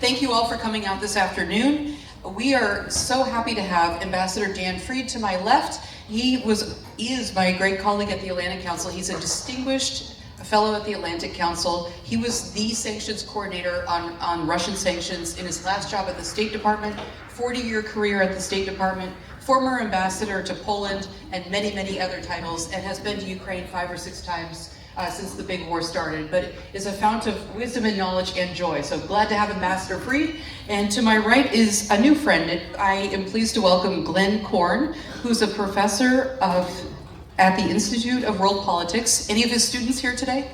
Thank you all for coming out this afternoon. We are so happy to have Ambassador Dan Freed to my left. He is my great colleague at the Atlantic Council. He's a distinguished fellow at the Atlantic Council. He was the sanctions coordinator on Russian sanctions in his last job at the State Department, 40-year career at the State Department, former ambassador to Poland, and many, many other titles, and has been to Ukraine 5 or 6 times since the big war started, but is a fount of wisdom and knowledge and joy. So glad to have Ambassador Freed. And to my right is a new friend. I am pleased to welcome Glenn Korn, who's a professor at the Institute of World Politics. Any of his students here today?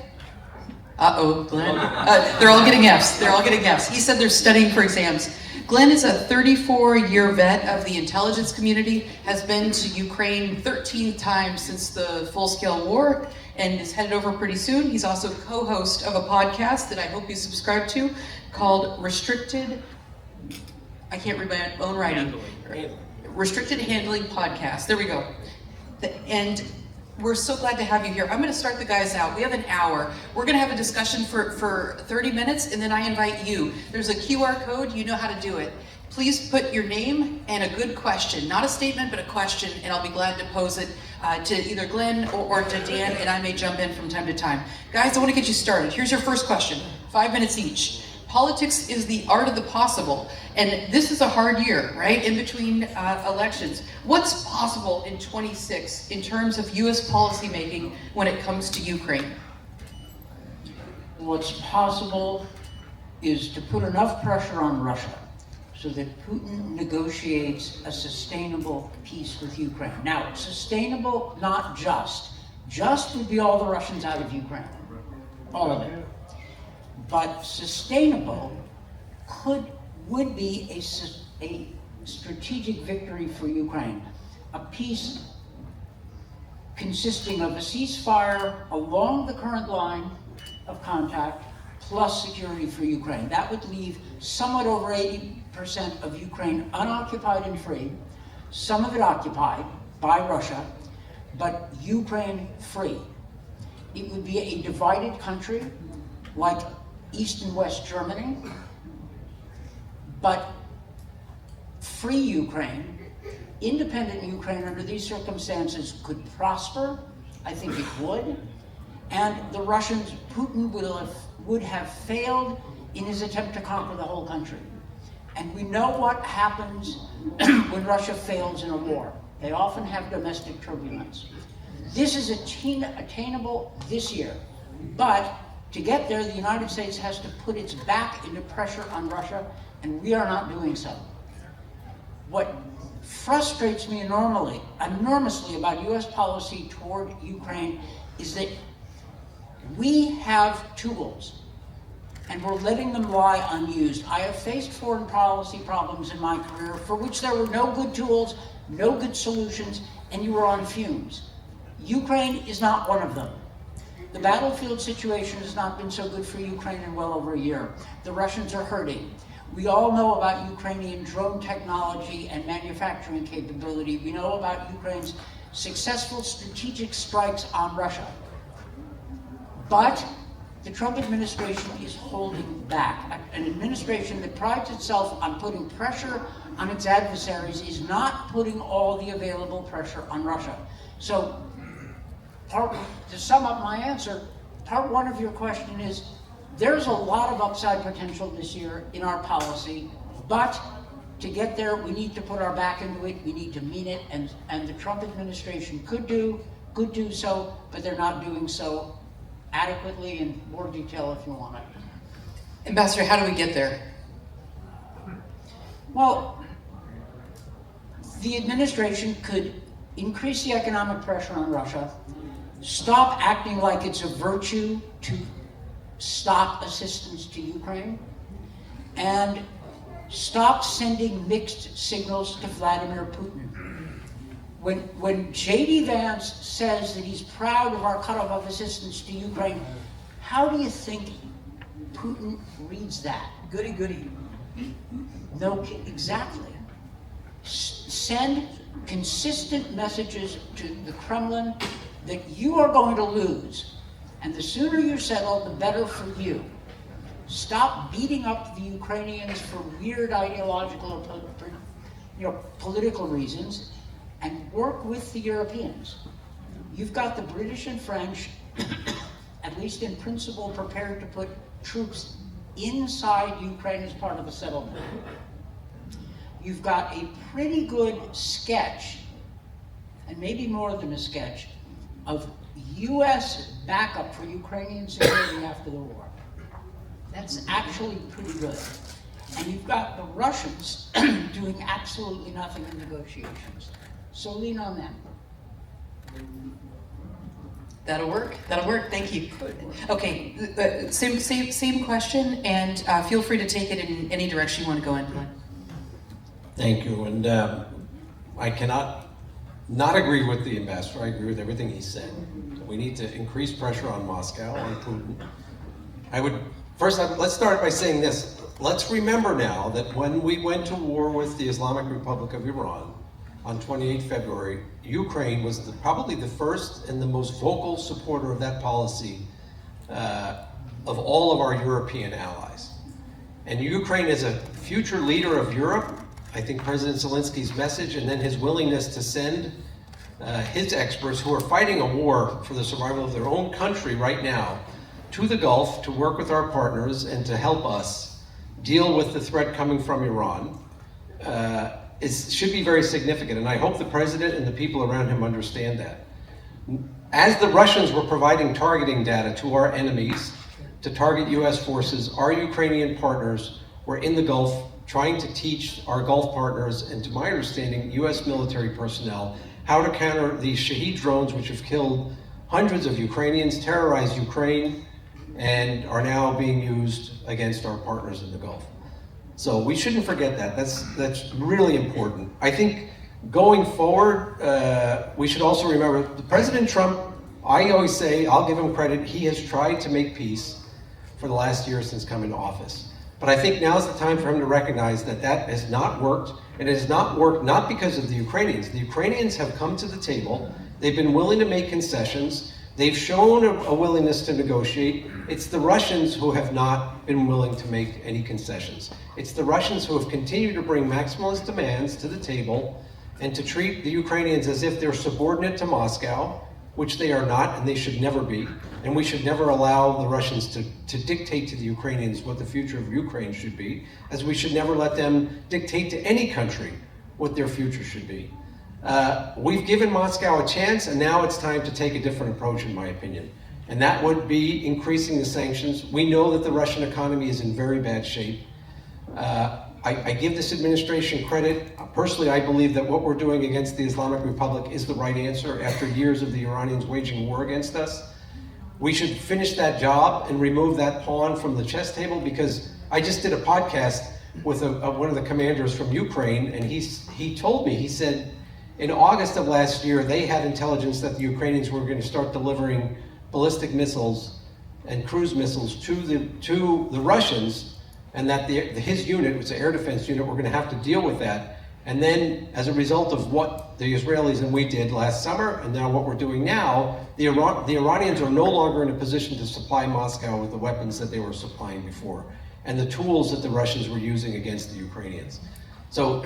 Uh-oh, Glenn. They're all getting Fs. They're all getting Fs. He said they're studying for exams. Glenn is a 34-year vet of the intelligence community, has been to Ukraine 13 times since the full-scale war, and is headed over pretty soon. He's also co-host of a podcast that I hope you subscribe to called Restricted, I can't read my own writing, Restricted Handling Podcast. There we go. And we're so glad to have you here. I'm going to start the guys out. We have an hour. We're going to have a discussion for 30 minutes, and then I invite you. There's a QR code. You know how to do it. Please put your name and a good question, not a statement, but a question, and I'll be glad to pose it to either Glenn or to Dan, and I may jump in from time to time. Guys, I want to get you started. Here's your first question, 5 minutes each. Politics is the art of the possible, and this is a hard year, right, in between elections. What's possible in 26 in terms of U.S. policymaking when it comes to Ukraine? What's possible is to put enough pressure on Russia so that Putin negotiates a sustainable peace with Ukraine. Now, sustainable, not just. Just would be all the Russians out of Ukraine, all of it. But sustainable would be a strategic victory for Ukraine. A peace consisting of a ceasefire along the current line of contact plus security for Ukraine. That would leave somewhat over 80% of Ukraine unoccupied and free, some of it occupied by Russia, but Ukraine free. It would be a divided country like East and West Germany, but free Ukraine, independent Ukraine under these circumstances could prosper. I think it would. And the Russians, Putin would have failed in his attempt to conquer the whole country. And we know what happens when Russia fails in a war. They often have domestic turbulence. This is attainable this year, but to get there, the United States has to put its back into pressure on Russia, and we are not doing so. What frustrates me enormously about U.S. policy toward Ukraine is that we have tools, and we're letting them lie unused. I have faced foreign policy problems in my career for which there were no good tools, no good solutions, and you were on fumes. Ukraine is not one of them. The battlefield situation has not been so good for Ukraine in well over a year. The Russians are hurting. We all know about Ukrainian drone technology and manufacturing capability. We know about Ukraine's successful strategic strikes on Russia. But the Trump administration is holding back. An administration that prides itself on putting pressure on its adversaries is not putting all the available pressure on Russia. So, to sum up my answer, part one of your question is, there's a lot of upside potential this year in our policy, but to get there, we need to put our back into it, we need to mean it, and the Trump administration could do so, but they're not doing so adequately. In more detail if you want it. Ambassador, how do we get there? Well, the administration could increase the economic pressure on Russia, stop acting like it's a virtue to stop assistance to Ukraine, and stop sending mixed signals to Vladimir Putin. When J.D. Vance says that he's proud of our cutoff of assistance to Ukraine, how do you think Putin reads that? Goody, goody. No, exactly. Send consistent messages to the Kremlin that you are going to lose, and the sooner you settle, the better for you. Stop beating up the Ukrainians for weird ideological or political reasons, and work with the Europeans. You've got the British and French, at least in principle, prepared to put troops inside Ukraine as part of a settlement. You've got a pretty good sketch, and maybe more than a sketch, of US backup for Ukrainian security after the war. That's actually pretty good. And you've got the Russians doing absolutely nothing in negotiations. So lean on them. That'll work. That'll work. Thank you. Okay, same question, and feel free to take it in any direction you want to go in. Thank you, and I cannot not agree with the ambassador. I agree with everything he said. We need to increase pressure on Moscow, on Putin. Let's start by saying this. Let's remember now that when we went to war with the Islamic Republic of Iran on 28 February, Ukraine was probably the first and the most vocal supporter of that policy of all of our European allies. And Ukraine is a future leader of Europe. I think President Zelensky's message and then his willingness to send his experts who are fighting a war for the survival of their own country right now to the Gulf to work with our partners and to help us deal with the threat coming from Iran should be very significant. And I hope the president and the people around him understand that. As the Russians were providing targeting data to our enemies to target US forces, our Ukrainian partners were in the Gulf trying to teach our Gulf partners, and to my understanding, US military personnel, how to counter these Shahed drones which have killed hundreds of Ukrainians, terrorized Ukraine, and are now being used against our partners in the Gulf. So we shouldn't forget that. That's really important. I think going forward, we should also remember President Trump, I always say, I'll give him credit, he has tried to make peace for the last year since coming to office. But I think now's the time for him to recognize that that has not worked, and it has not worked not because of the Ukrainians. The Ukrainians have come to the table, they've been willing to make concessions, they've shown a willingness to negotiate. It's the Russians who have not been willing to make any concessions. It's the Russians who have continued to bring maximalist demands to the table and to treat the Ukrainians as if they're subordinate to Moscow, which they are not and they should never be. And we should never allow the Russians to dictate to the Ukrainians what the future of Ukraine should be, as we should never let them dictate to any country what their future should be. We've given Moscow a chance, and now it's time to take a different approach, in my opinion. And that would be increasing the sanctions. We know that the Russian economy is in very bad shape. I give this administration credit. Personally, I believe that what we're doing against the Islamic Republic is the right answer after years of the Iranians waging war against us. We should finish that job and remove that pawn from the chess table, because I just did a podcast with one of the commanders from Ukraine, and he told me, he said, in August of last year, they had intelligence that the Ukrainians were going to start delivering ballistic missiles and cruise missiles to the Russians, and that his unit, which is the air defense unit, were going to have to deal with that. And then, as a result of what the Israelis and we did last summer, and now what we're doing now, the Iranians are no longer in a position to supply Moscow with the weapons that they were supplying before, and the tools that the Russians were using against the Ukrainians. So,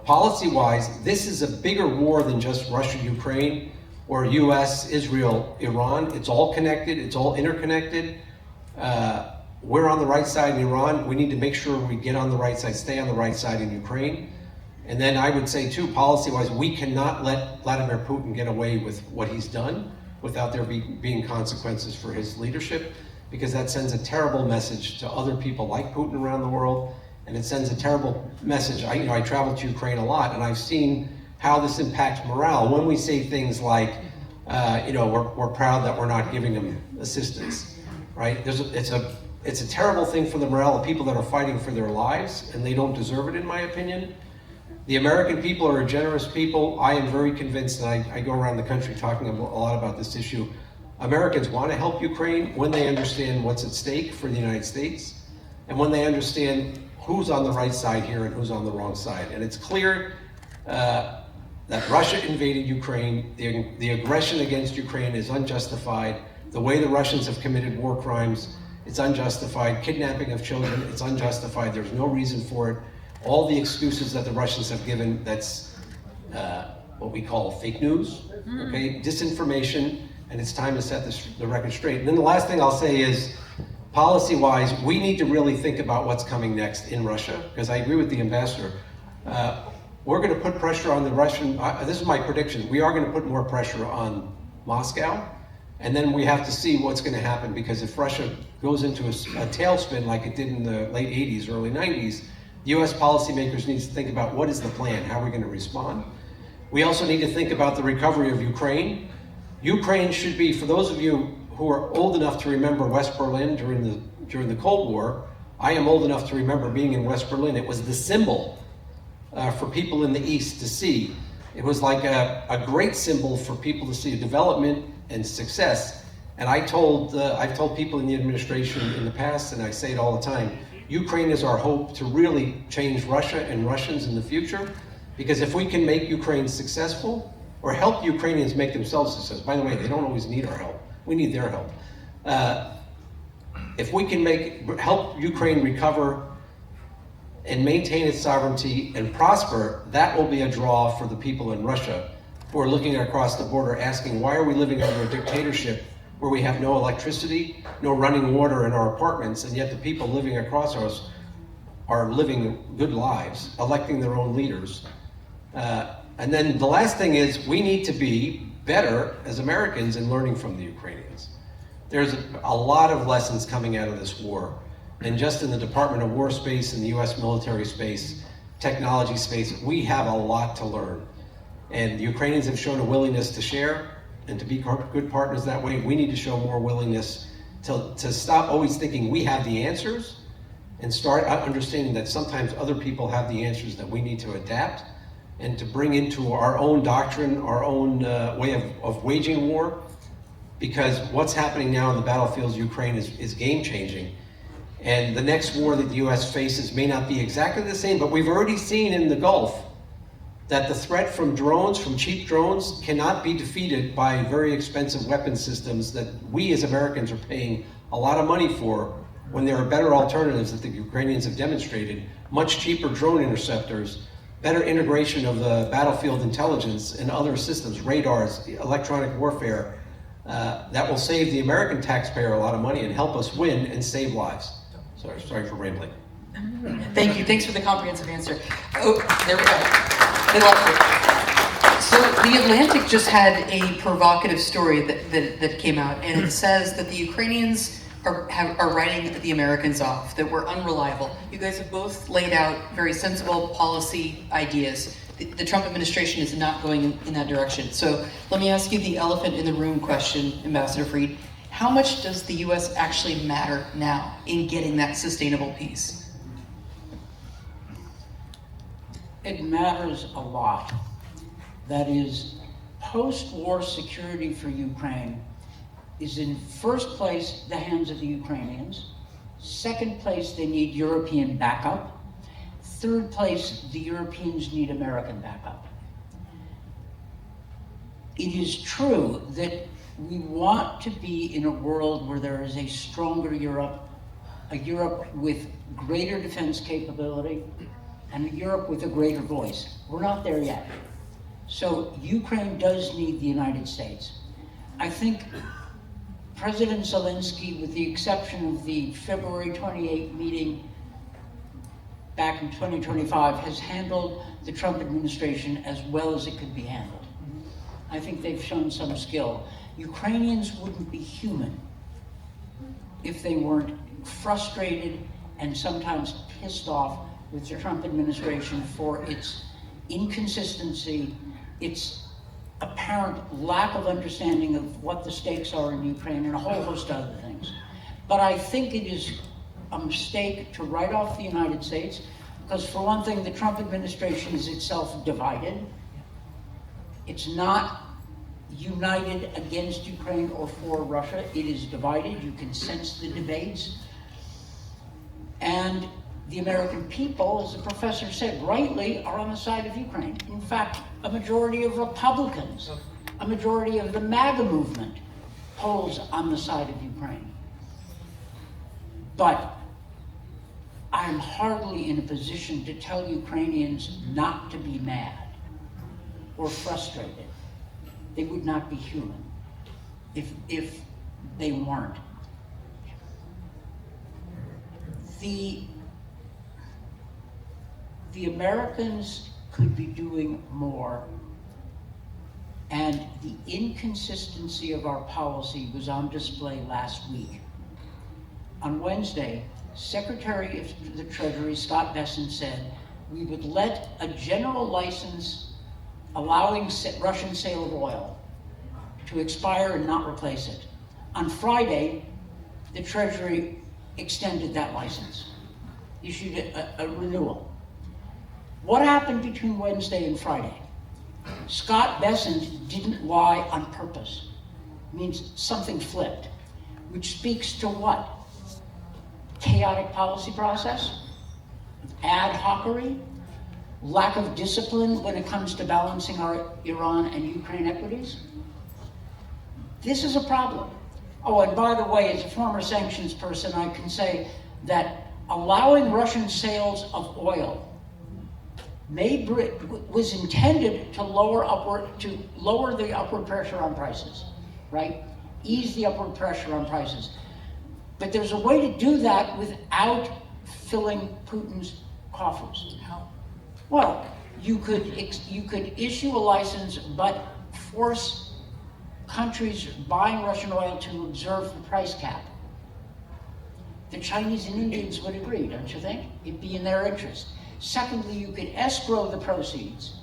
policy-wise, this is a bigger war than just Russia-Ukraine, or US, Israel, Iran. It's all connected, it's all interconnected. We're on the right side in Iran. We need to make sure we get on the right side, stay on the right side in Ukraine. And then I would say too, policy-wise, we cannot let Vladimir Putin get away with what he's done without there being consequences for his leadership, because that sends a terrible message to other people like Putin around the world, and it sends a terrible message. I travel to Ukraine a lot, and I've seen how this impacts morale when we say things like, we're proud that we're not giving them assistance, right? It's a terrible thing for the morale of people that are fighting for their lives, and they don't deserve it, in my opinion. The American people are a generous people. I am very convinced, and I go around the country talking a lot about this issue. Americans want to help Ukraine when they understand what's at stake for the United States, and when they understand who's on the right side here and who's on the wrong side. And it's clear that Russia invaded Ukraine. The aggression against Ukraine is unjustified. The way the Russians have committed war crimes it's unjustified. Kidnapping of children, it's unjustified. There's no reason for it. All the excuses that the Russians have given, that's what we call fake news, okay? Disinformation, and it's time to set the record straight. And then the last thing I'll say is, policy-wise, we need to really think about what's coming next in Russia, because I agree with the ambassador. We're going to put pressure on the Russian, this is my prediction, we are going to put more pressure on Moscow, and then we have to see what's going to happen, because if Russia goes into a tailspin like it did in the late 80s, early 90s, US policymakers need to think about what is the plan, how are we going to respond. We also need to think about the recovery of Ukraine. Ukraine should be, for those of you who are old enough to remember West Berlin during the Cold War, I am old enough to remember being in West Berlin. It was the symbol for people in the East to see. It was like a great symbol for people to see development and success. And I've told people in the administration in the past, and I say it all the time, Ukraine is our hope to really change Russia and Russians in the future. Because if we can make Ukraine successful, or help Ukrainians make themselves successful, by the way, they don't always need our help, we need their help. If we can help Ukraine recover and maintain its sovereignty and prosper, that will be a draw for the people in Russia who are looking across the border asking, why are we living under a dictatorship where we have no electricity, no running water in our apartments, and yet the people living across us are living good lives, electing their own leaders. And then the last thing is, we need to be better as Americans in learning from the Ukrainians. There's a lot of lessons coming out of this war. And just in the Department of War space, in the US military space, technology space, we have a lot to learn. And the Ukrainians have shown a willingness to share and to be good partners that way. We need to show more willingness to stop always thinking we have the answers and start understanding that sometimes other people have the answers that we need to adapt and to bring into our own doctrine, our own way of waging war, because what's happening now in the battlefields of Ukraine is game-changing. And the next war that the US faces may not be exactly the same, but we've already seen in the Gulf that the threat from drones, from cheap drones, cannot be defeated by very expensive weapon systems that we as Americans are paying a lot of money for, when there are better alternatives that the Ukrainians have demonstrated, much cheaper drone interceptors, better integration of the battlefield intelligence and other systems, radars, electronic warfare, that will save the American taxpayer a lot of money and help us win and save lives. Sorry for rambling. Thank you. Thanks for the comprehensive answer. Oh, there we go. They loved it. So the Atlantic just had a provocative story that came out, and it says that the Ukrainians are writing the Americans off, that we're unreliable. You guys have both laid out very sensible policy ideas. The Trump administration is not going in that direction. So let me ask you the elephant in the room question, Ambassador Fried. How much does the US actually matter now in getting that sustainable peace? It matters a lot. That is, post-war security for Ukraine is in first place the hands of the Ukrainians. Second place, they need European backup. Third place, the Europeans need American backup. It is true that we want to be in a world where there is a stronger Europe, a Europe with greater defense capability, and a Europe with a greater voice. We're not there yet. So Ukraine does need the United States. I think President Zelensky, with the exception of the February 28 meeting back in 2025, has handled the Trump administration as well as it could be handled. I think they've shown some skill. Ukrainians wouldn't be human if they weren't frustrated and sometimes pissed off with the Trump administration for its inconsistency, its apparent lack of understanding of what the stakes are in Ukraine, and a whole host of other things. But I think it is a mistake to write off the United States, because for one thing, the Trump administration is itself divided. It's not united against Ukraine or for Russia. It is divided. You can sense the debates. And the American people, as the professor said rightly, are on the side of Ukraine. In fact, a majority of Republicans, a majority of the MAGA movement polls on the side of Ukraine. But I'm hardly in a position to tell Ukrainians not to be mad or frustrated. They would not be human if they weren't. The Americans could be doing more, and the inconsistency of our policy was on display last week. On Wednesday, Secretary of the Treasury, Scott Bessent, said we would let a general license allowing Russian sale of oil to expire and not replace it. On Friday, the Treasury extended that license, issued a renewal. What happened between Wednesday and Friday? Scott Bessent didn't lie on purpose. It means something flipped, which speaks to what? Chaotic policy process, ad hocery, lack of discipline when it comes to balancing our Iran and Ukraine equities. This is a problem. Oh, and by the way, as a former sanctions person, I can say that allowing Russian sales of oil was intended to lower the upward pressure on prices, right? Ease the upward pressure on prices. But there's a way to do that without filling Putin's coffers. How? Well, you could issue a license, but force countries buying Russian oil to observe the price cap. The Chinese and Indians would agree, don't you think? It'd be in their interest. Secondly, you could escrow the proceeds.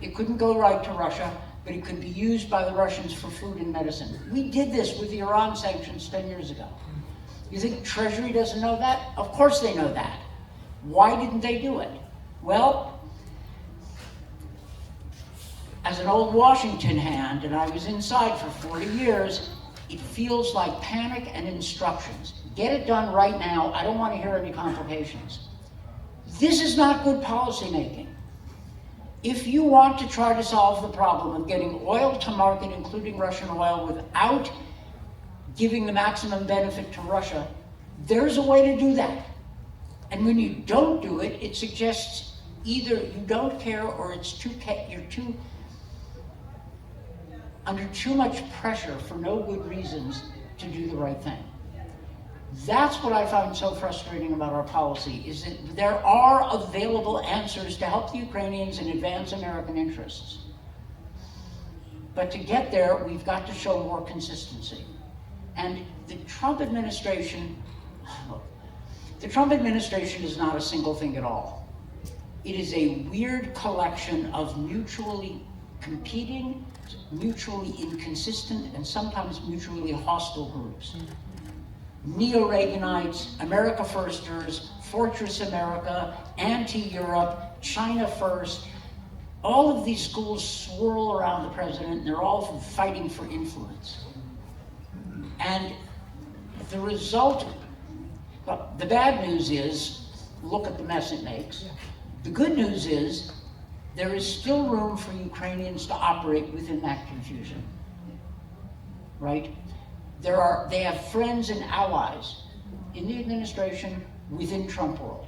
It couldn't go right to Russia, but it could be used by the Russians for food and medicine. We did this with the Iran sanctions 10 years ago. You think Treasury doesn't know that? Of course they know that. Why didn't they do it? Well, as an old Washington hand, and I was inside for 40 years, it feels like panic and instructions. Get it done right now. I don't want to hear any complications. This is not good policy making. If you want to try to solve the problem of getting oil to market, including Russian oil, without giving the maximum benefit to Russia, there's a way to do that. And when you don't do it, it suggests either you don't care or you're under too much pressure for no good reasons to do the right thing. That's what I find so frustrating about our policy, is that there are available answers to help the Ukrainians and advance American interests. But to get there, we've got to show more consistency. And the Trump administration is not a single thing at all. It is a weird collection of mutually competing, mutually inconsistent, and sometimes mutually hostile groups. Neo-Reaganites, America Firsters, Fortress America, Anti-Europe, China First. All of these schools swirl around the president, and they're all fighting for influence. And the result, well, the bad news is, look at the mess it makes. The good news is, there is still room for Ukrainians to operate within that confusion, right? They have friends and allies in the administration within Trump world.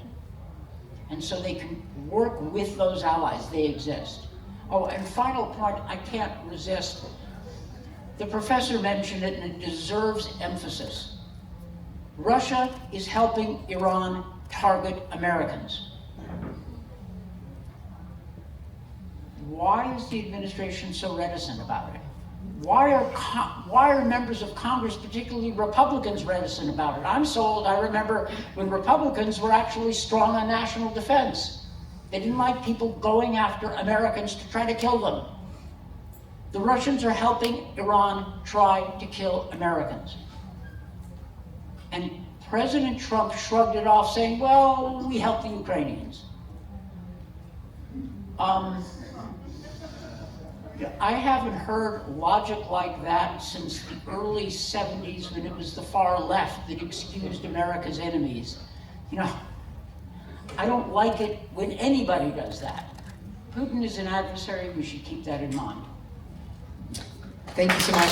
And so they can work with those allies, they exist. Oh, and final point, I can't resist. The professor mentioned it, and it deserves emphasis. Russia is helping Iran target Americans. Why is the administration so reticent about it? Why are members of Congress, particularly Republicans, reticent about it? I'm so old, I remember when Republicans were actually strong on national defense. They didn't like people going after Americans to try to kill them. The Russians are helping Iran try to kill Americans. And President Trump shrugged it off, saying, well, we help the Ukrainians. I haven't heard logic like that since the early 70s, when it was the far left that excused America's enemies. You know, I don't like it when anybody does that. Putin is an adversary, we should keep that in mind. Thank you so much.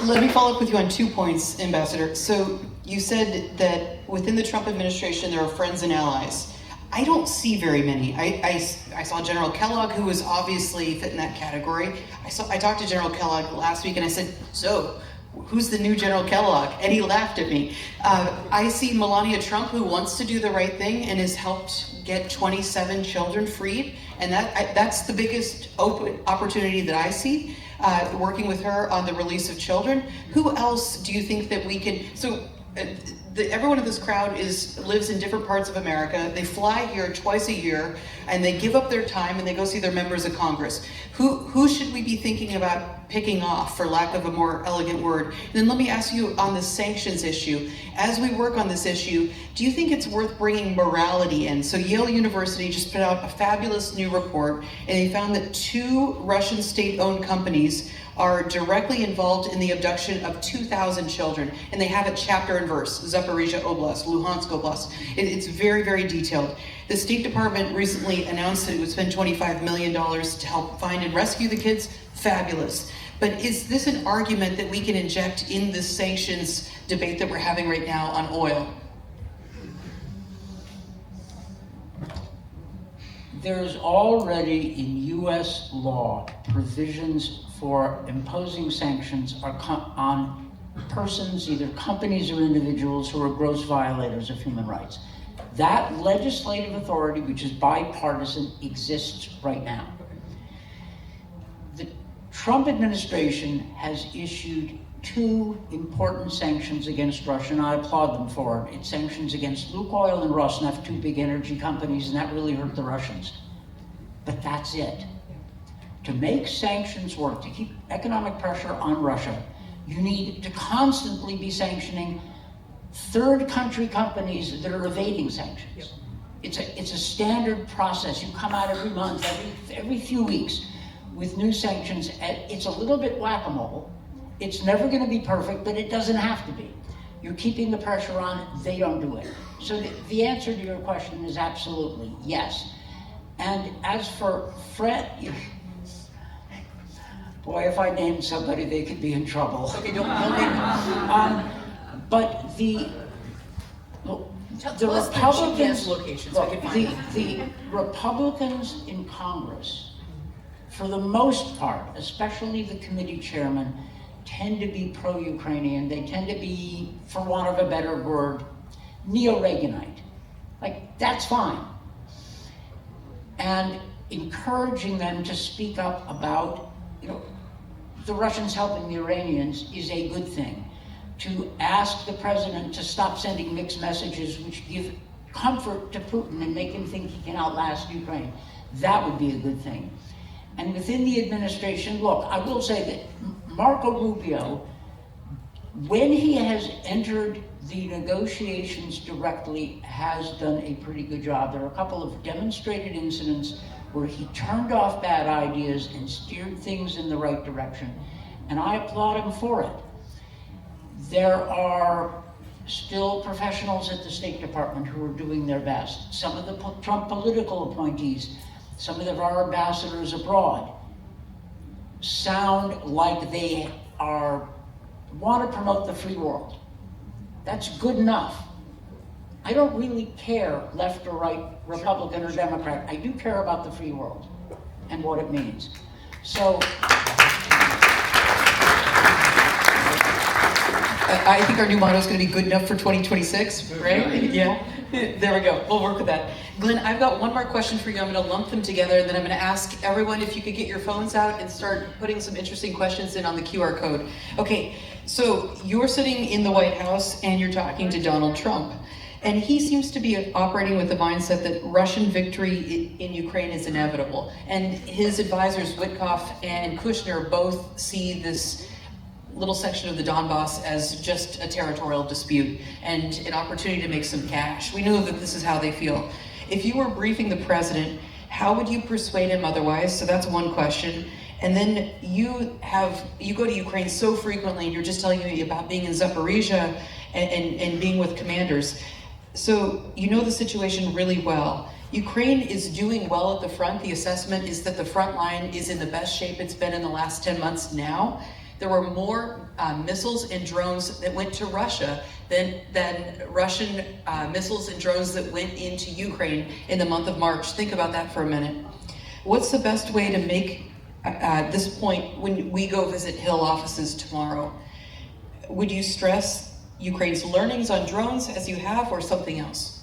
let me follow up with you on 2 points, Ambassador. So you said that within the Trump administration there are friends and allies. I don't see very many. I saw General Kellogg, who was obviously fit in that category. I talked to General Kellogg last week and I said, so who's the new General Kellogg? And he laughed at me. I see Melania Trump, who wants to do the right thing and has helped get 27 children freed. And that's the biggest open opportunity that I see, working with her on the release of children. Who else do you think that we can, everyone in this crowd lives in different parts of America. They fly here twice a year and they give up their time and they go see their members of Congress. Who should we be thinking about picking off, for lack of a more elegant word? And then let me ask you on the sanctions issue. As we work on this issue, do you think it's worth bringing morality in? So Yale University just put out a fabulous new report and they found that 2 Russian state-owned companies are directly involved in the abduction of 2,000 children, and they have it chapter and verse, Zaporizhia Oblast, Luhansk Oblast. It's very, very detailed. The State Department recently announced that it would spend $25 million to help find and rescue the kids. Fabulous. But is this an argument that we can inject in this sanctions debate that we're having right now on oil? There's already in US law provisions for imposing sanctions on persons, either companies or individuals, who are gross violators of human rights. That legislative authority, which is bipartisan, exists right now. The Trump administration has issued 2 important sanctions against Russia, and I applaud them for it. It's sanctions against Lukoil and Rosneft, 2 big energy companies, and that really hurt the Russians. But that's it. To make sanctions work, to keep economic pressure on Russia, you need to constantly be sanctioning third country companies that are evading sanctions. It's a standard process. You come out every month, every few weeks with new sanctions. It's a little bit whack-a-mole. It's never going to be perfect, but it doesn't have to be. You're keeping the pressure on, they don't do it. So the answer to your question is absolutely yes. And as for Fred, boy, if I named somebody, they could be in trouble. Okay, don't name them. But the Republicans, the Republicans in Congress, for the most part, especially the committee chairman, tend to be pro-Ukrainian. They tend to be, for want of a better word, neo-Reaganite. Like, that's fine. And encouraging them to speak up about, the Russians helping the Iranians is a good thing. To ask the president to stop sending mixed messages which give comfort to Putin and make him think he can outlast Ukraine, that would be a good thing. And within the administration, look, I will say that Marco Rubio, when he has entered the negotiations directly, has done a pretty good job. There are a couple of demonstrated incidents where he turned off bad ideas and steered things in the right direction. And I applaud him for it. There are still professionals at the State Department who are doing their best. Some of the Trump political appointees, some of our ambassadors abroad sound like they want to promote the free world. That's good enough. I don't really care left or right, Republican or Democrat. I do care about the free world and what it means. So I think our new motto is going to be good enough for 2026, right? Yeah, there we go. We'll work with that. Glenn, I've got one more question for you. I'm going to lump them together, and then I'm going to ask everyone if you could get your phones out and start putting some interesting questions in on the QR code. Okay, so you're sitting in the White House and you're talking to Donald Trump. And he seems to be operating with the mindset that Russian victory in Ukraine is inevitable. And his advisors, Witkoff and Kushner, both see this little section of the Donbass as just a territorial dispute and an opportunity to make some cash. We know that this is how they feel. If you were briefing the president, how would you persuade him otherwise? So that's one question. And then you go to Ukraine so frequently, and you're just telling me about being in Zaporizhia and being with commanders. So you know the situation really well. Ukraine is doing well at the front. The assessment is that the front line is in the best shape it's been in the last 10 months now. there were more missiles and drones that went to Russia than Russian missiles and drones that went into Ukraine in the month of March. Think about that for a minute. What's the best way to make this point when we go visit Hill offices tomorrow? Would you stress Ukraine's learnings on drones as you have, or something else?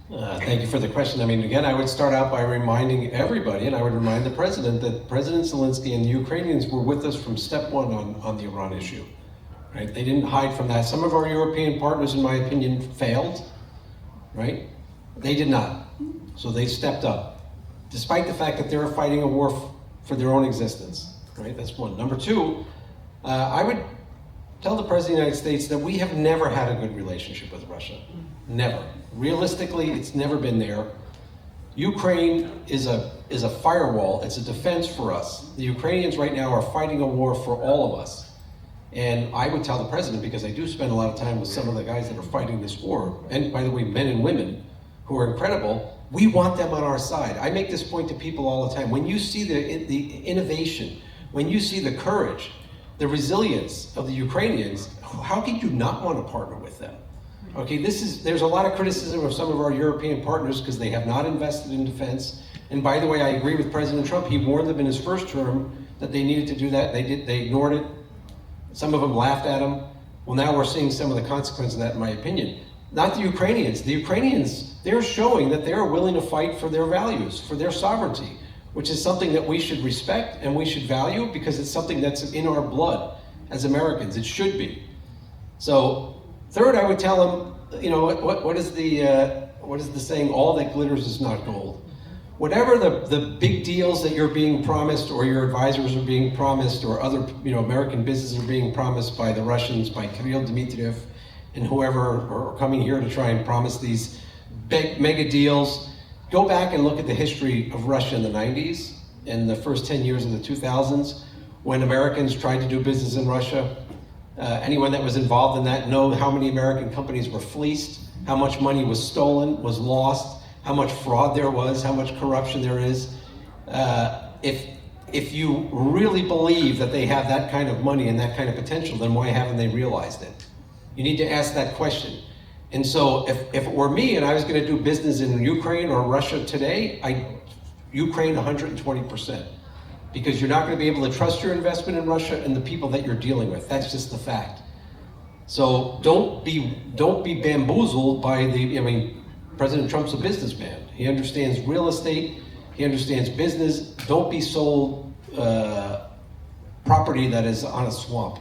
Thank you for the question. I mean, again, I would start out by reminding everybody, and I would remind the president, that President Zelensky and the Ukrainians were with us from step one on the Iran issue. Right? They didn't hide from that. Some of our European partners, in my opinion, failed. Right? They did not. So they stepped up, despite the fact that they were fighting a war for their own existence. Right? That's one. Number two, I would tell the President of the United States that we have never had a good relationship with Russia. Never. Realistically, it's never been there. Ukraine is a firewall. It's a defense for us. The Ukrainians right now are fighting a war for all of us. And I would tell the president, because I do spend a lot of time with some of the guys that are fighting this war, and by the way, men and women who are incredible, we want them on our side. I make this point to people all the time. When you see the innovation, when you see the courage, the resilience of the Ukrainians, how could you not want to partner with them? Okay, there's a lot of criticism of some of our European partners because they have not invested in defense. And by the way, I agree with President Trump. He warned them in his first term that they needed to do that. They ignored it. Some of them laughed at him. Well, now we're seeing some of the consequences of that, in my opinion. Not the Ukrainians. The Ukrainians, they're showing that they're willing to fight for their values, for their sovereignty, which is something that we should respect and we should value because it's something that's in our blood as Americans. It should be. So, third, I would tell them, you know, what is the saying? All that glitters is not gold. Whatever the big deals that you're being promised, or your advisors are being promised, or other American businesses are being promised by the Russians, by Kirill Dmitriev, and whoever are coming here to try and promise these big mega deals. Go back and look at the history of Russia in the 90s and the first 10 years of the 2000s when Americans tried to do business in Russia. Anyone that was involved in that know how many American companies were fleeced, how much money was stolen, was lost, how much fraud there was, how much corruption there is. If you really believe that they have that kind of money and that kind of potential, then why haven't they realized it? You need to ask that question. And so if it were me and I was going to do business in Ukraine or Russia today, Ukraine 120%. Because you're not going to be able to trust your investment in Russia and the people that you're dealing with. That's just the fact. So don't be bamboozled by President Trump's a businessman. He understands real estate. He understands business. Don't be sold property that is on a swamp,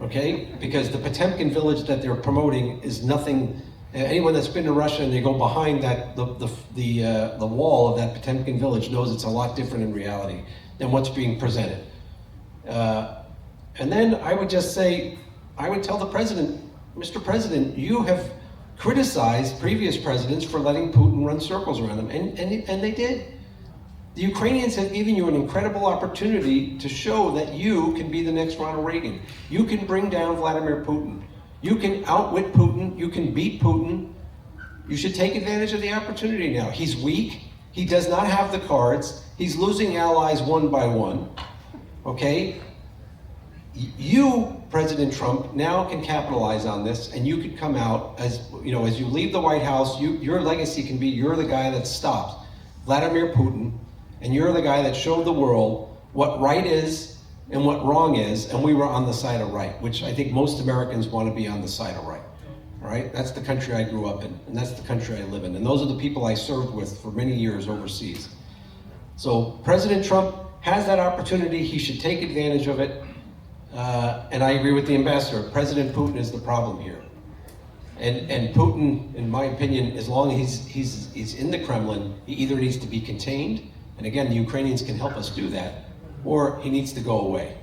okay? Because the Potemkin village that they're promoting is nothing. Anyone that's been to Russia and they go behind that the wall of that Potemkin village knows it's a lot different in reality than what's being presented. And then I would just say, I would tell the president, Mr. President, you have criticized previous presidents for letting Putin run circles around them, and they did. The Ukrainians have given you an incredible opportunity to show that you can be the next Ronald Reagan. You can bring down Vladimir Putin. You can outwit Putin. You can beat Putin. You should take advantage of the opportunity now. He's weak. He does not have the cards. He's losing allies one by one. Okay? You, President Trump, now can capitalize on this, and you could come out as you leave the White House. Your legacy can be you're the guy that stopped Vladimir Putin, and you're the guy that showed the world what right is and what wrong is, and we were on the side of right, which I think most Americans want to be on the side of right. All right? That's the country I grew up in, and that's the country I live in, and those are the people I served with for many years overseas. So President Trump has that opportunity. He should take advantage of it. And I agree with the ambassador. President Putin is the problem here. And Putin, in my opinion, as long as he's in the Kremlin, he either needs to be contained, and again, the Ukrainians can help us do that, or he needs to go away.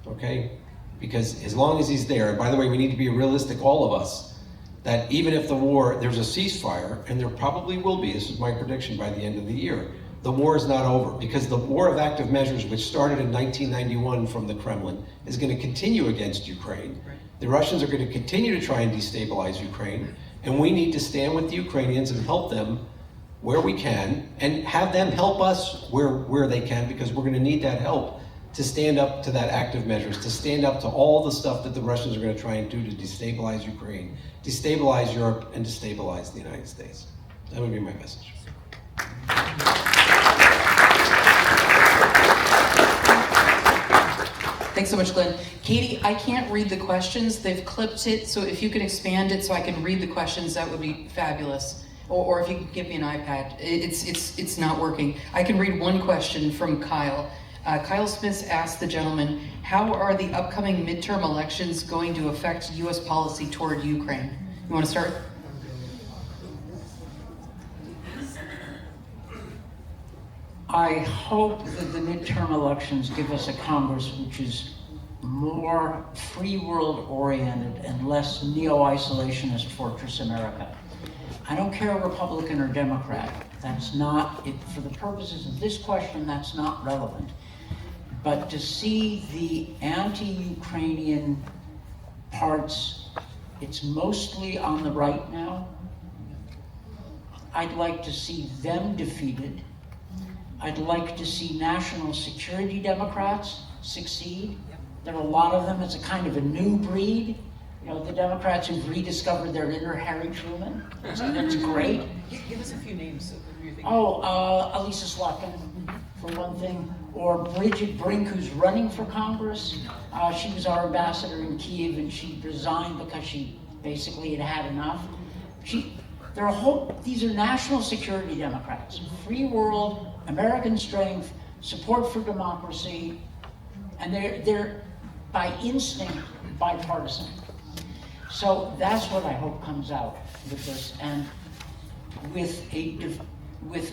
Okay? Because as long as he's there, and by the way, we need to be realistic, all of us, that even if there's a ceasefire, and there probably will be, this is my prediction by the end of the year, the war is not over, because the war of active measures, which started in 1991 from the Kremlin, is going to continue against Ukraine. Right. The Russians are going to continue to try and destabilize Ukraine, and we need to stand with the Ukrainians and help them where we can, and have them help us where they can, because we're going to need that help to stand up to that active measures, to stand up to all the stuff that the Russians are going to try and do to destabilize Ukraine, destabilize Europe, and destabilize the United States. That would be my message. Thanks so much, Glenn. Katie, I can't read the questions. They've clipped it, so if you can expand it so I can read the questions, that would be fabulous. Or if you could give me an iPad. It's not working. I can read one question from Kyle. Kyle Smith asked the gentleman, how are the upcoming midterm elections going to affect U.S. policy toward Ukraine? You want to start? I hope that the midterm elections give us a Congress which is more free world oriented and less neo-isolationist fortress America. I don't care Republican or Democrat. That's not, for the purposes of this question, that's not relevant. But to see the anti-Ukrainian parts, it's mostly on the right now. I'd like to see them defeated. I'd like to see national security Democrats succeed. There are a lot of them. It's a kind of a new breed. You know, the Democrats who've rediscovered their inner Harry Truman. That's great. Give us a few names. Elisa Slotkin, for one thing, or Bridget Brink, who's running for Congress. She was our ambassador in Kyiv, and she resigned because she basically had enough. These are national security Democrats, free world, American strength, support for democracy, and they're by instinct bipartisan. So that's what I hope comes out with this, and with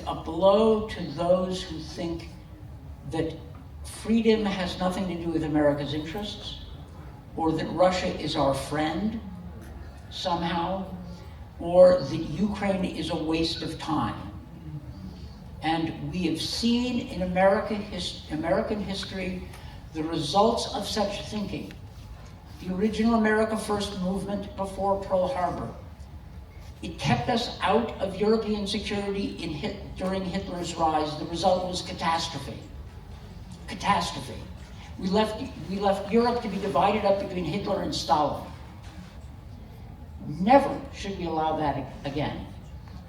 a blow to those who think that freedom has nothing to do with America's interests, or that Russia is our friend somehow, or that Ukraine is a waste of time. And we have seen in American history the results of such thinking. The original America First movement before Pearl Harbor. It kept us out of European security during Hitler's rise. The result was catastrophe. Catastrophe. We left Europe to be divided up between Hitler and Stalin. Never should we allow that again.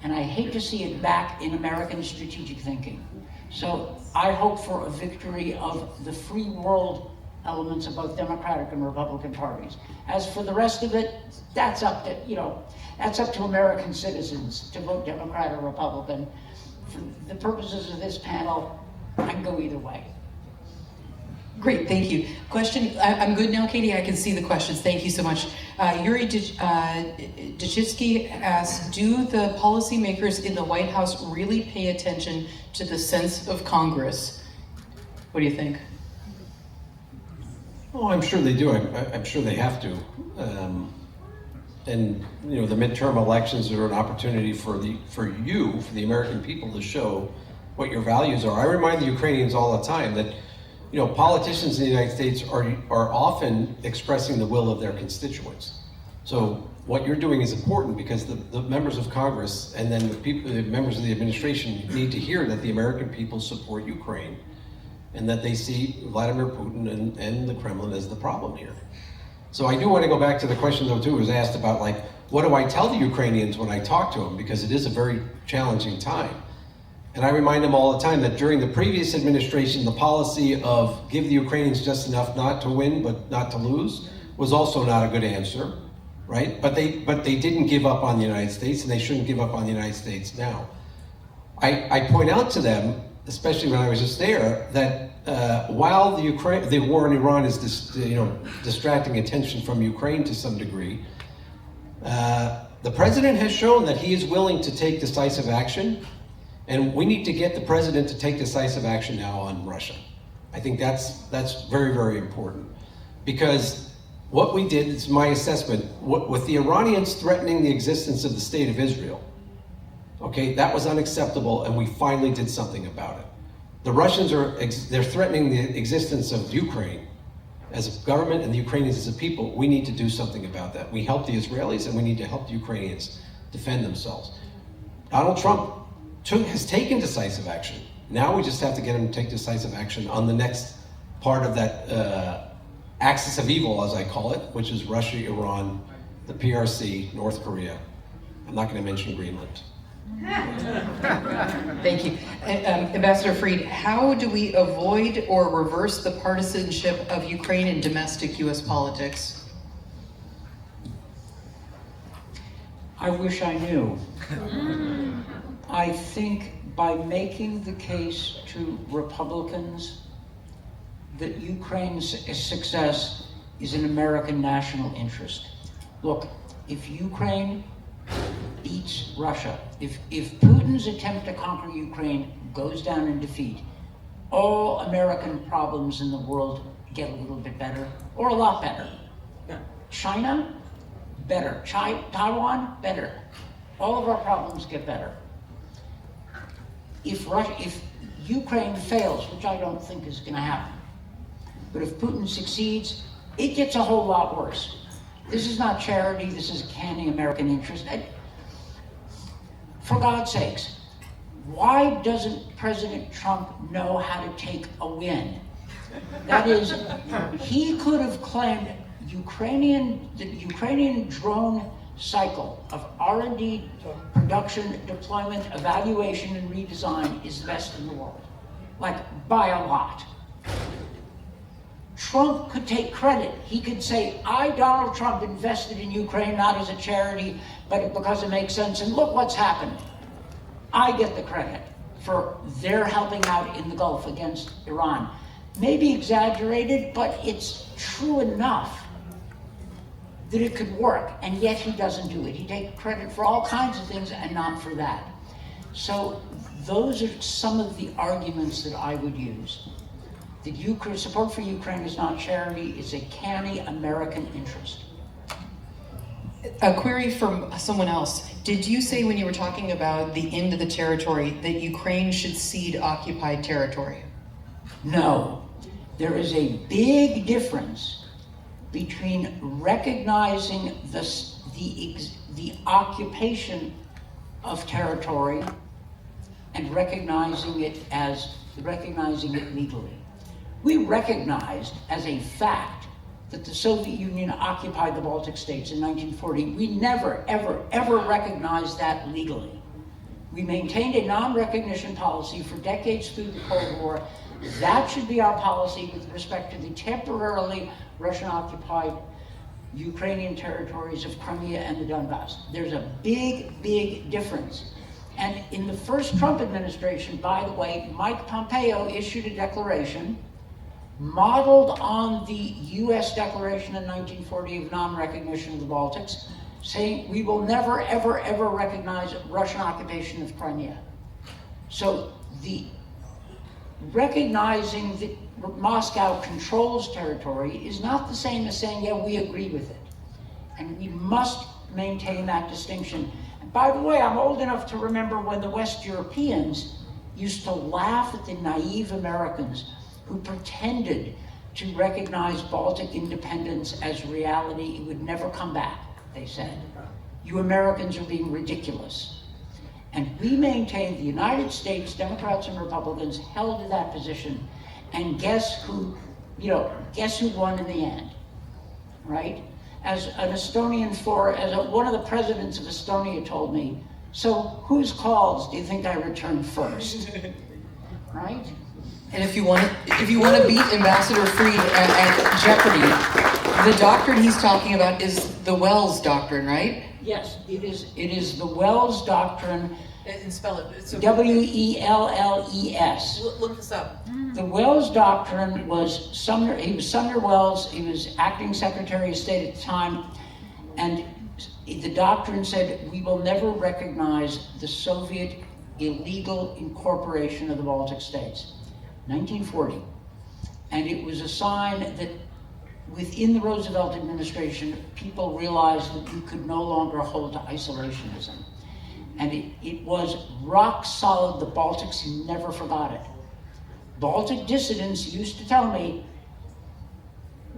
And I hate to see it back in American strategic thinking. So I hope for a victory of the free world elements of both Democratic and Republican parties. As for the rest of it, that's up to American citizens to vote Democrat or Republican. For the purposes of this panel, I can go either way. Great, thank you. Question, I'm good now, Katie, I can see the questions. Thank you so much. Yuri Dachitsky asks, do the policymakers in the White House really pay attention to the sense of Congress? What do you think? Oh, I'm sure they do. I'm sure they have to. And you know, the midterm elections are an opportunity for the American people, to show what your values are. I remind the Ukrainians all the time that, you know, politicians in the United States are often expressing the will of their constituents. So what you're doing is important, because the members of Congress and then the members of the administration need to hear that the American people support Ukraine, and that they see Vladimir Putin and the Kremlin as the problem here. So I do want to go back to the question, though, too, was asked about, like, what do I tell the Ukrainians when I talk to them? Because it is a very challenging time. And I remind them all the time that during the previous administration, the policy of give the Ukrainians just enough not to win but not to lose was also not a good answer, right? But they didn't give up on the United States, and they shouldn't give up on the United States now. I point out to them, especially when I was just there, that while the war in Iran is distracting attention from Ukraine to some degree, the president has shown that he is willing to take decisive action. And we need to get the president to take decisive action now on Russia. I think that's very, very important. Because what we did, it's my assessment, with the Iranians threatening the existence of the state of Israel, okay, that was unacceptable, and we finally did something about it. The Russians they're threatening the existence of Ukraine as a government and the Ukrainians as a people. We need to do something about that. We help the Israelis, and we need to help the Ukrainians defend themselves. Donald Trump has taken decisive action. Now we just have to get him to take decisive action on the next part of that axis of evil, as I call it, which is Russia, Iran, the PRC, North Korea. I'm not going to mention Greenland. Thank you. Ambassador Fried, how do we avoid or reverse the partisanship of Ukraine in domestic U.S. politics? I wish I knew. I think by making the case to Republicans that Ukraine's success is an American national interest. Look, if Ukraine beats Russia, if Putin's attempt to conquer Ukraine goes down in defeat, all American problems in the world get a little bit better, or a lot better. China, better. Taiwan, better. All of our problems get better. If Ukraine fails, which I don't think is going to happen, but if Putin succeeds, it gets a whole lot worse. This is not charity, this is a canny American interest. And for God's sakes, why doesn't President Trump know how to take a win? That is, he could have claimed the Ukrainian drone cycle of R&D, production, deployment, evaluation, and redesign is the best in the world. Like, by a lot. Trump could take credit. He could say, I, Donald Trump, invested in Ukraine not as a charity, but because it makes sense, and look what's happened. I get the credit for their helping out in the Gulf against Iran. Maybe exaggerated, but it's true enough that it could work, and yet he doesn't do it. He takes credit for all kinds of things and not for that. So those are some of the arguments that I would use. That support for Ukraine is not charity, it's a canny American interest. A query from someone else. Did you say when you were talking about the end of the territory that Ukraine should cede occupied territory? No. There is a big difference between recognizing the occupation of territory and recognizing it legally. We recognized as a fact that the Soviet Union occupied the Baltic states in 1940. We never, ever, ever recognized that legally. We maintained a non-recognition policy for decades through the Cold War. That should be our policy with respect to the temporarily Russian-occupied Ukrainian territories of Crimea and the Donbass. There's a big, big difference. And in the first Trump administration, by the way, Mike Pompeo issued a declaration modeled on the US declaration in 1940 of non-recognition of the Baltics, saying we will never, ever, ever recognize Russian occupation of Crimea. So the recognizing that Moscow controls territory is not the same as saying, yeah, we agree with it. And we must maintain that distinction. And by the way, I'm old enough to remember when the West Europeans used to laugh at the naive Americans who pretended to recognize Baltic independence as reality. It would never come back, they said. You Americans are being ridiculous. And we maintained, the United States, Democrats and Republicans, held to that position. And guess who won in the end, right? As an Estonian one of the presidents of Estonia told me, so whose calls do you think I returned first, right? And if you want to beat Ambassador Fried at Jeopardy, the doctrine he's talking about is the Wells Doctrine, right? Yes, it is the Wells Doctrine. And spell it. So W-E-L-L-E-S. Look this up. The Wells Doctrine was Sumner Wells, he was acting Secretary of State at the time, and the doctrine said, we will never recognize the Soviet illegal incorporation of the Baltic states. 1940. And it was a sign that within the Roosevelt administration, people realized that you could no longer hold to isolationism. And it was rock solid. The Baltics never forgot it. Baltic dissidents used to tell me,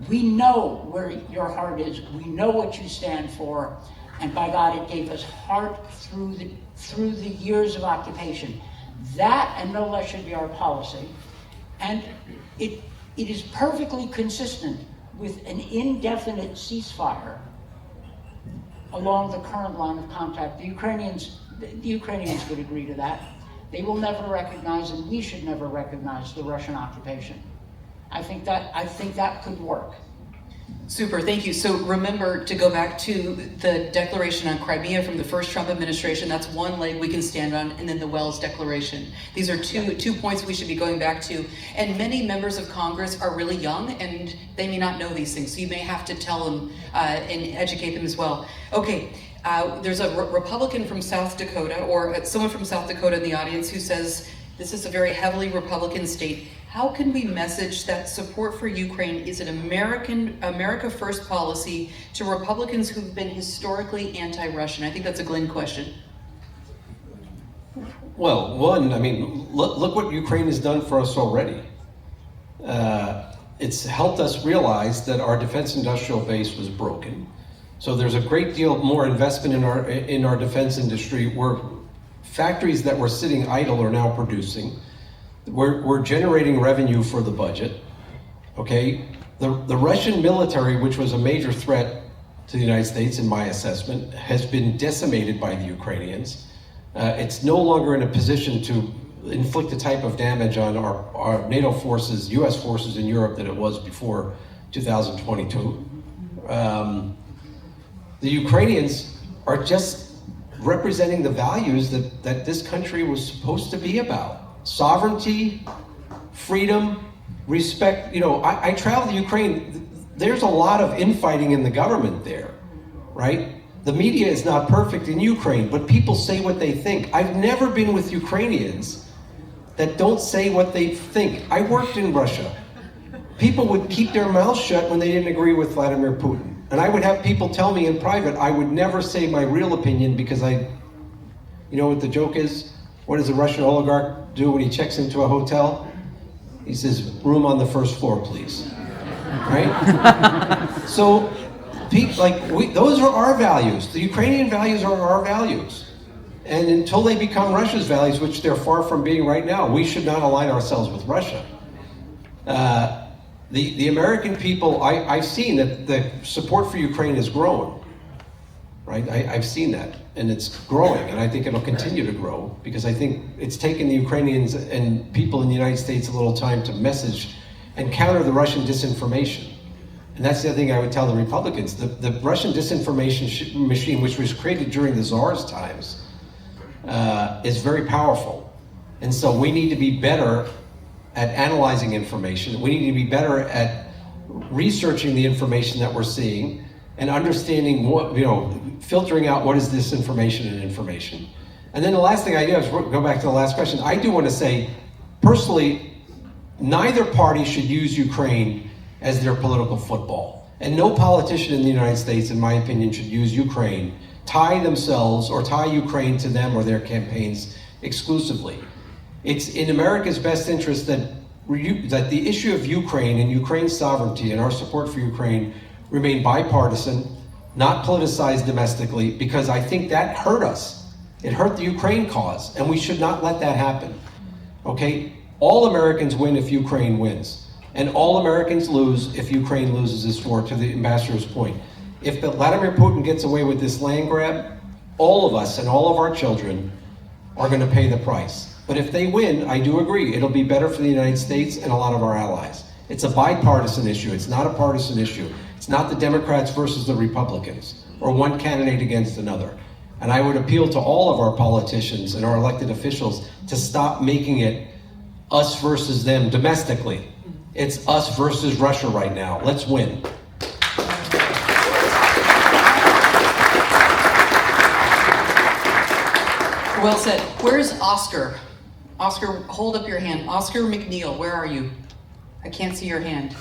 we know where your heart is, we know what you stand for, and by God, it gave us heart through the years of occupation. That and no less should be our policy. And it is perfectly consistent with an indefinite ceasefire along the current line of contact. The Ukrainians would agree to that. They will never recognize, and we should never recognize, the Russian occupation. I think that could work. Super, thank you. So remember to go back to the declaration on Crimea from the first Trump administration. That's one leg we can stand on, and then the Wells Declaration. These are two points we should be going back to. And many members of Congress are really young, and they may not know these things, so you may have to tell them and educate them as well. Okay, there's a Republican from South Dakota, or someone from South Dakota in the audience, who says, this is a very heavily Republican state. How can we message that support for Ukraine is an America First policy to Republicans who've been historically anti-Russian? I think that's a Glenn question. Well, one, I mean, look what Ukraine has done for us already. It's helped us realize that our defense industrial base was broken. So there's a great deal more investment in our defense industry, where factories that were sitting idle are now producing. We're generating revenue for the budget, okay? The Russian military, which was a major threat to the United States in my assessment, has been decimated by the Ukrainians. It's no longer in a position to inflict the type of damage on our NATO forces, US forces in Europe, that it was before 2022. The Ukrainians are just representing the values that this country was supposed to be about. Sovereignty, freedom, respect. You know, I travel to Ukraine. There's a lot of infighting in the government there, right? The media is not perfect in Ukraine, but people say what they think. I've never been with Ukrainians that don't say what they think. I worked in Russia. People would keep their mouths shut when they didn't agree with Vladimir Putin. And I would have people tell me in private, I would never say my real opinion because you know what the joke is? What does a Russian oligarch do when he checks into a hotel? He says, room on the first floor, please. Right? So, those are our values. The Ukrainian values are our values. And until they become Russia's values, which they're far from being right now, we should not align ourselves with Russia. The American people, I've seen that the support for Ukraine has grown. Right? I've seen that, and it's growing, and I think it'll continue to grow, because I think it's taken the Ukrainians and people in the United States a little time to message and counter the Russian disinformation. And that's the other thing I would tell the Republicans. The Russian disinformation machine, which was created during the Tsar's times, is very powerful. And so we need to be better at analyzing information. We need to be better at researching the information that we're seeing and understanding what, filtering out what is disinformation and information. And then the last thing I do is go back to the last question. I do want to say, personally, neither party should use Ukraine as their political football. And no politician in the United States, in my opinion, should use Ukraine, tie themselves or tie Ukraine to them or their campaigns exclusively. It's in America's best interest that the issue of Ukraine and Ukraine's sovereignty and our support for Ukraine remain bipartisan, not politicized domestically, because I think that hurt us. It hurt the Ukraine cause, and we should not let that happen. Okay? All Americans win if Ukraine wins, and all Americans lose if Ukraine loses this war, to the ambassador's point. If Vladimir Putin gets away with this land grab, all of us and all of our children are going to pay the price. But if they win, I do agree, it'll be better for the United States and a lot of our allies. It's a bipartisan issue. It's not a partisan issue. It's not the Democrats versus the Republicans, or one candidate against another. And I would appeal to all of our politicians and our elected officials to stop making it us versus them domestically. It's us versus Russia right now. Let's win. Well said. Where's Oscar? Oscar, hold up your hand. Oscar McNeil, where are you? I can't see your hand.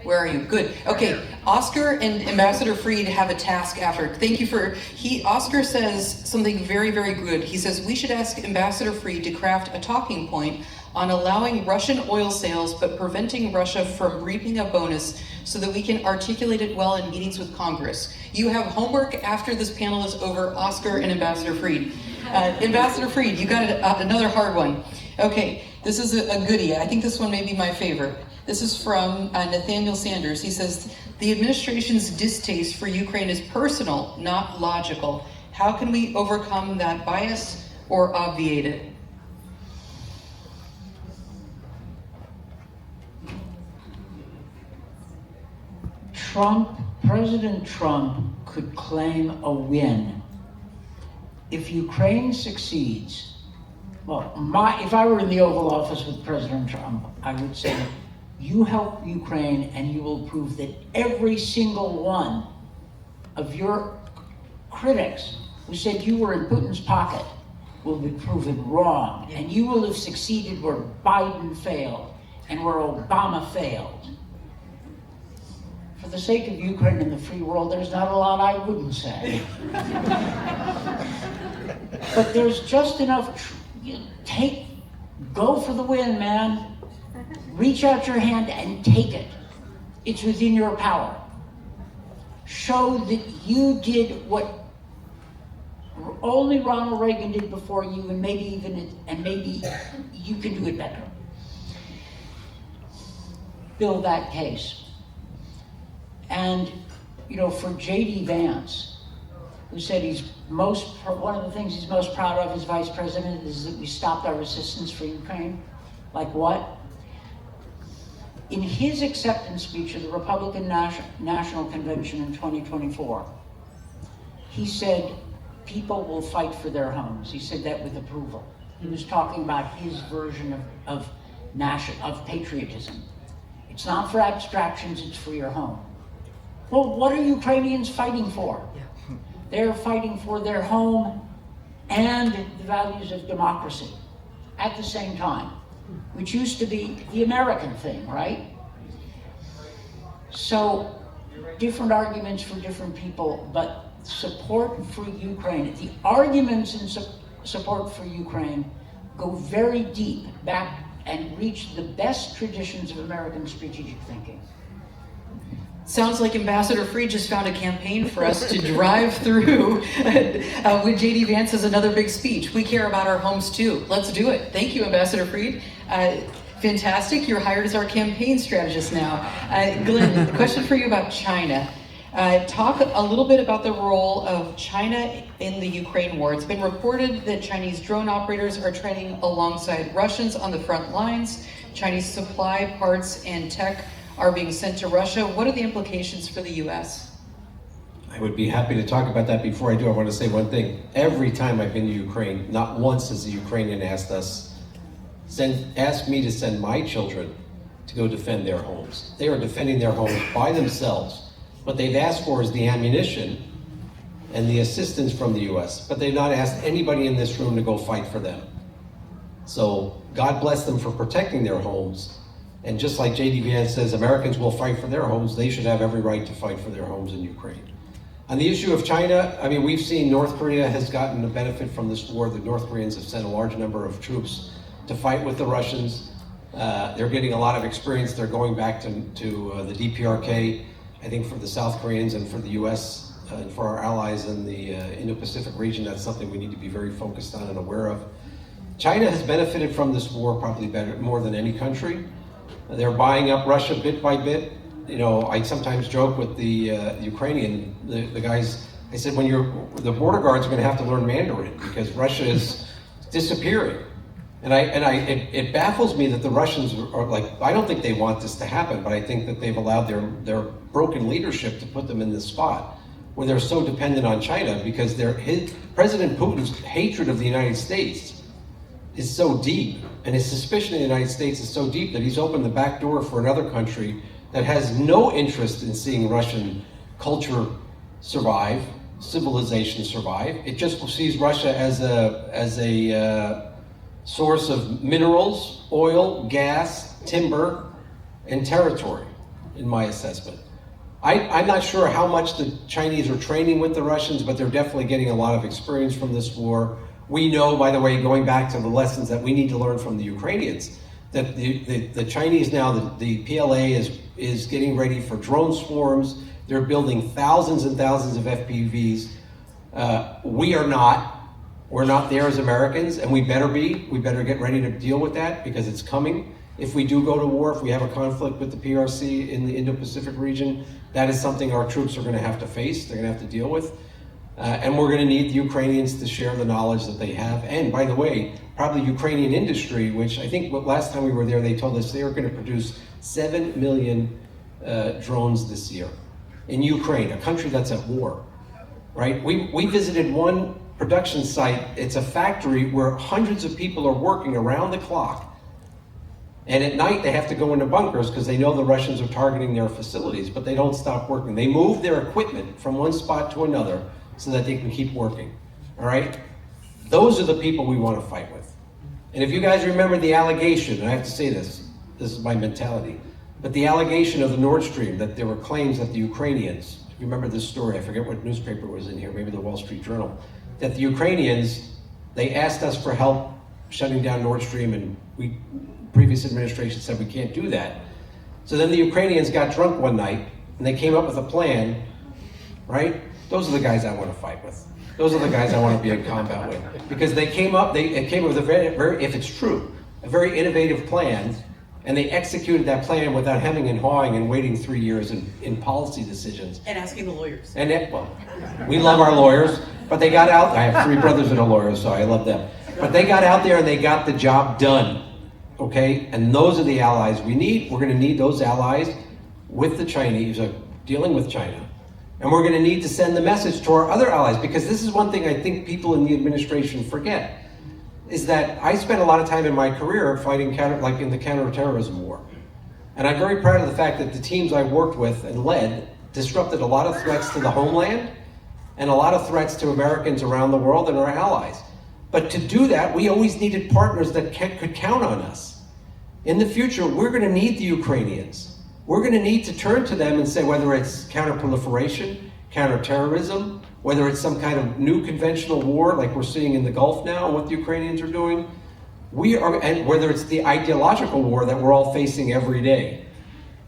Where are you? Good. Okay. Oscar and Ambassador Fried have a task after. Thank you for, Oscar says something very, very good. He says, we should ask Ambassador Fried to craft a talking point on allowing Russian oil sales, but preventing Russia from reaping a bonus so that we can articulate it well in meetings with Congress. You have homework after this panel is over, Oscar and Ambassador Fried. Ambassador Fried, you got another hard one. Okay. This is a goodie. I think this one may be my favorite. This is from Nathaniel Sanders. He says, the administration's distaste for Ukraine is personal, not logical. How can we overcome that bias or obviate it? President Trump could claim a win. If Ukraine succeeds, well, if I were in the Oval Office with President Trump, I would say, you help Ukraine and you will prove that every single one of your critics who said you were in Putin's pocket will be proven wrong. And you will have succeeded where Biden failed and where Obama failed. For the sake of Ukraine and the free world, there's not a lot I wouldn't say. But there's just enough, go for the win, man. Reach out your hand and take it. It's within your power. Show that you did what only Ronald Reagan did before you, and maybe you can do it better. Build that case. And, for J.D. Vance, who said one of the things he's most proud of as vice president is that we stopped our resistance for Ukraine. Like what? In his acceptance speech of the Republican National Convention in 2024, he said, people will fight for their homes. He said that with approval. He was talking about his version of patriotism. It's not for abstractions, it's for your home. Well, what are Ukrainians fighting for? They're fighting for their home and the values of democracy at the same time, which used to be the American thing, right? So, different arguments for different people, but support for Ukraine, the arguments in support for Ukraine go very deep back and reach the best traditions of American strategic thinking. Sounds like Ambassador Freed just found a campaign for us to drive through with J.D. Vance as another big speech. We care about our homes too. Let's do it. Thank you, Ambassador Freed. Fantastic. You're hired as our campaign strategist now. Glenn, question for you about China. Talk a little bit about the role of China in the Ukraine war. It's been reported that Chinese drone operators are training alongside Russians on the front lines. Chinese supply, parts, and tech are being sent to Russia. What are the implications for the U.S.? I would be happy to talk about that. Before I do, I want to say one thing. Every time I've been to Ukraine, not once has a Ukrainian asked me to send my children to go defend their homes. They are defending their homes by themselves. What they've asked for is the ammunition and the assistance from the U.S., but they've not asked anybody in this room to go fight for them. So God bless them for protecting their homes. And just like J.D. Vance says, Americans will fight for their homes, they should have every right to fight for their homes in Ukraine. On the issue of China, we've seen North Korea has gotten a benefit from this war. The North Koreans have sent a large number of troops to fight with the Russians. They're getting a lot of experience. They're going back to the DPRK. I think for the South Koreans and for the U.S. And for our allies in the Indo-Pacific region, that's something we need to be very focused on and aware of. China has benefited from this war probably more than any country. They're buying up Russia bit by bit. I sometimes joke with the Ukrainian, the guys, I said, the border guards are going to have to learn Mandarin because Russia is disappearing. And it baffles me that the Russians are like, I don't think they want this to happen, but I think that they've allowed their broken leadership to put them in this spot where they're so dependent on China because President Putin's hatred of the United States is so deep, and his suspicion of the United States is so deep that he's opened the back door for another country that has no interest in seeing Russian culture survive, civilization survive. It just sees Russia as a source of minerals, oil, gas, timber, and territory, in my assessment. I'm not sure how much the Chinese are training with the Russians, but they're definitely getting a lot of experience from this war. We know, by the way, going back to the lessons that we need to learn from the Ukrainians, that the Chinese now, the PLA is getting ready for drone swarms. They're building thousands and thousands of FPVs. We are not. We're not there as Americans, and we better be. We better get ready to deal with that because it's coming. If we do go to war, if we have a conflict with the PRC in the Indo-Pacific region, that is something our troops are going to have to face, they're going to have to deal with. And we're going to need the Ukrainians to share the knowledge that they have. And by the way, probably Ukrainian industry, which I think last time we were there, they told us they were going to produce 7 million drones this year in Ukraine, a country that's at war, right? We visited one production site. It's a factory where hundreds of people are working around the clock. And at night they have to go into bunkers because they know the Russians are targeting their facilities, but they don't stop working. They move their equipment from one spot to another so that they can keep working, all right? Those are the people we want to fight with. And if you guys remember the allegation, and I have to say this is my mentality, but the allegation of the Nord Stream, that there were claims that the Ukrainians, if you remember this story, I forget what newspaper was in here, maybe the Wall Street Journal, that the Ukrainians, they asked us for help shutting down Nord Stream, and previous administration said we can't do that. So then the Ukrainians got drunk one night, and they came up with a plan, right? Those are the guys I want to fight with. Those are the guys I want to be in combat with. Because they came up with a very, if it's true, a very innovative plan, and they executed that plan without hemming and hawing and waiting 3 years in policy decisions. And asking the lawyers. And well, we love our lawyers, but they got out, I have 3 brothers that are lawyers, so I love them. But they got out there and they got the job done, okay? And those are the allies we need. We're gonna need those allies with the Chinese, dealing with China. And we're gonna need to send the message to our other allies, because this is one thing I think people in the administration forget, is that I spent a lot of time in my career fighting in the counterterrorism war. And I'm very proud of the fact that the teams I worked with and led disrupted a lot of threats to the homeland and a lot of threats to Americans around the world and our allies. But to do that, we always needed partners that could count on us. In the future, we're gonna need the Ukrainians. We're gonna need to turn to them and say, whether it's counterproliferation, counterterrorism, whether it's some kind of new conventional war like we're seeing in the Gulf now and what the Ukrainians are doing, and whether it's the ideological war that we're all facing every day,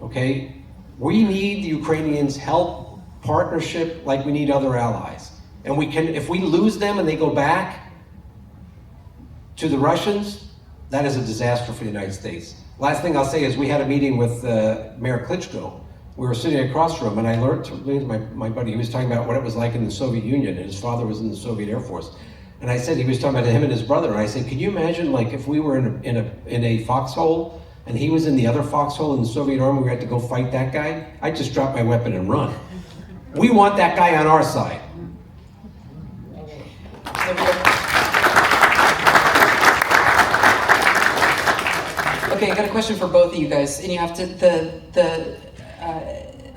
okay? We need the Ukrainians' help, partnership, like we need other allies. And if we lose them and they go back to the Russians, that is a disaster for the United States. Last thing I'll say is we had a meeting with Mayor Klitschko. We were sitting across from him, and I learned my buddy, he was talking about what it was like in the Soviet Union, and his father was in the Soviet Air Force. And I said, he was talking about him and his brother, and I said, can you imagine like if we were in a foxhole, and he was in the other foxhole in the Soviet Army, we had to go fight that guy? I'd just drop my weapon and run. We want that guy on our side. Okay, I got a question for both of you guys, and you have to, the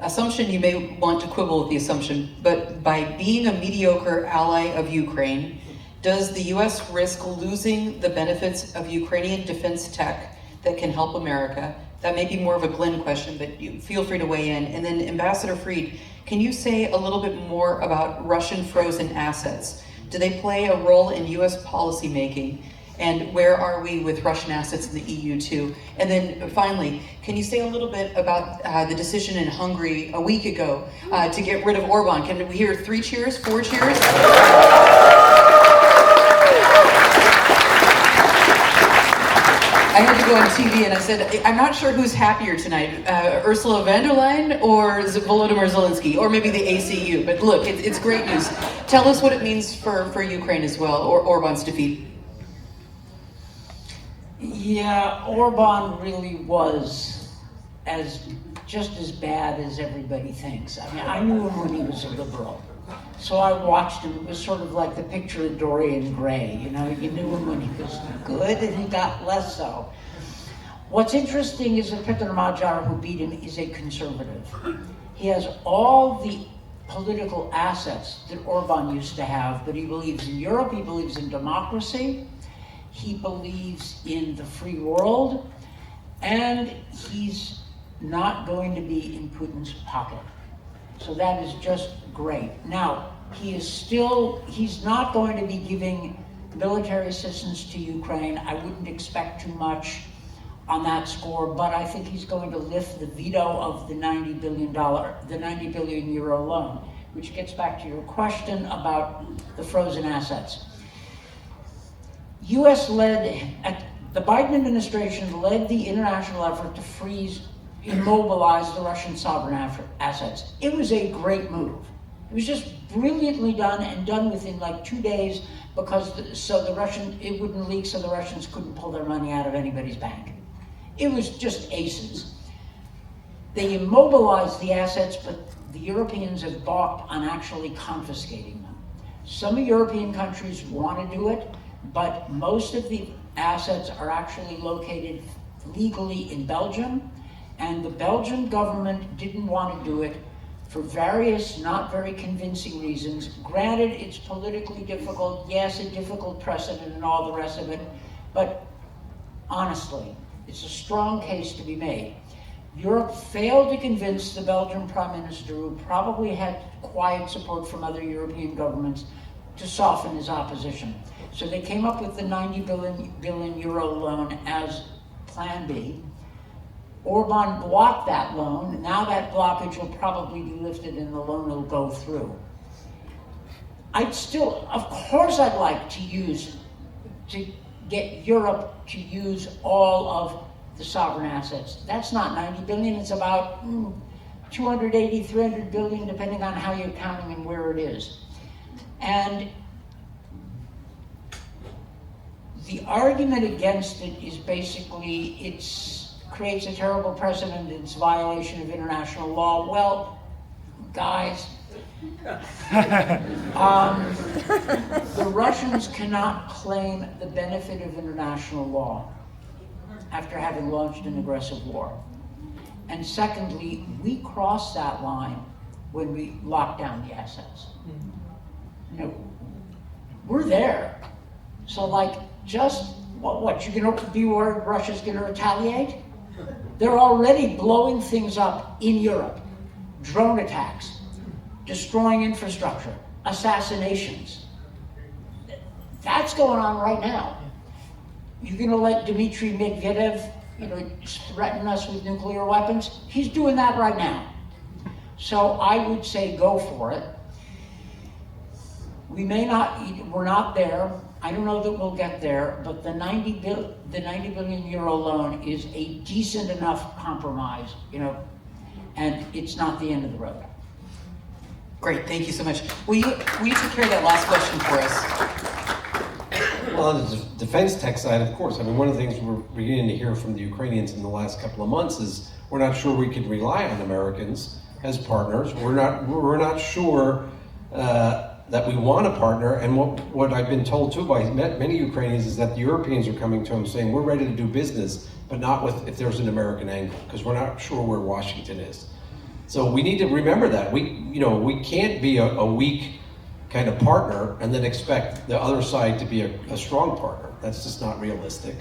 assumption, you may want to quibble with the assumption, but by being a mediocre ally of Ukraine, does the US risk losing the benefits of Ukrainian defense tech that can help America? That may be more of a Glenn question, but you feel free to weigh in. And then Ambassador Fried, can you say a little bit more about Russian frozen assets? Do they play a role in US policymaking? And where are we with Russian assets in the EU too? And then finally, can you say a little bit about the decision in Hungary a week ago to get rid of Orban? Can we hear 3 cheers, 4 cheers? I had to go on TV and I said, I'm not sure who's happier tonight, Ursula von der Leyen or Volodymyr Zelensky, or maybe the ACU. But look, it's great news. Tell us what it means for Ukraine as well, or Orban's defeat. Yeah, Orban really was just as bad as everybody thinks. I mean, I knew him when he was a liberal. So I watched him. It was sort of like the picture of Dorian Gray. You know, you knew him when he was good and he got less so. What's interesting is that Peter Magyar, who beat him, is a conservative. He has all the political assets that Orban used to have, but he believes in Europe, he believes in democracy, he believes in the free world, and he's not going to be in Putin's pocket. So that is just great. Now, he's not going to be giving military assistance to Ukraine. I wouldn't expect too much on that score, but I think he's going to lift the veto of the $90 billion euro loan, which gets back to your question about the frozen assets. U.S. the Biden administration led the international effort to immobilize the Russian sovereign assets. It was a great move. It was just brilliantly done, and done within like 2 days, because it wouldn't leak, so the Russians couldn't pull their money out of anybody's bank. It was just aces. They immobilized the assets, but the Europeans have balked on actually confiscating them. Some European countries want to do it, but most of the assets are actually located legally in Belgium, and the Belgian government didn't want to do it for various not very convincing reasons. Granted, it's politically difficult, yes, a difficult precedent and all the rest of it, but honestly, it's a strong case to be made. Europe failed to convince the Belgian Prime Minister, who probably had quiet support from other European governments, to soften his opposition. So they came up with the 90 billion euro loan as Plan B. Orban blocked that loan. Now that blockage will probably be lifted and the loan will go through. Of course I'd like to get Europe to use all of the sovereign assets. That's not 90 billion, it's about 280, 300 billion, depending on how you're counting and where it is. And the argument against it is basically creates a terrible precedent, it's violation of international law. Well, guys, the Russians cannot claim the benefit of international law after having launched an aggressive war. And secondly, we crossed that line when we locked down the assets. We're there. So what, you're gonna be worried Russia's gonna retaliate? They're already blowing things up in Europe. Drone attacks, destroying infrastructure, assassinations. That's going on right now. You're gonna let Dmitry Medvedev, threaten us with nuclear weapons? He's doing that right now. So I would say go for it. We're not there. I don't know that we'll get there, but the 90 billion euro loan is a decent enough compromise, and it's not the end of the road. Great, thank you so much. Will you take care of that last question for us? Well, on the defense tech side, of course. I mean, one of the things we're beginning to hear from the Ukrainians in the last couple of months is we're not sure we can rely on Americans as partners. We're not sure that we want a partner. And what I've been told too by many Ukrainians is that the Europeans are coming to them saying, we're ready to do business, but not if there's an American angle, because we're not sure where Washington is. So we need to remember that. We can't be a weak kind of partner and then expect the other side to be a strong partner. That's just not realistic.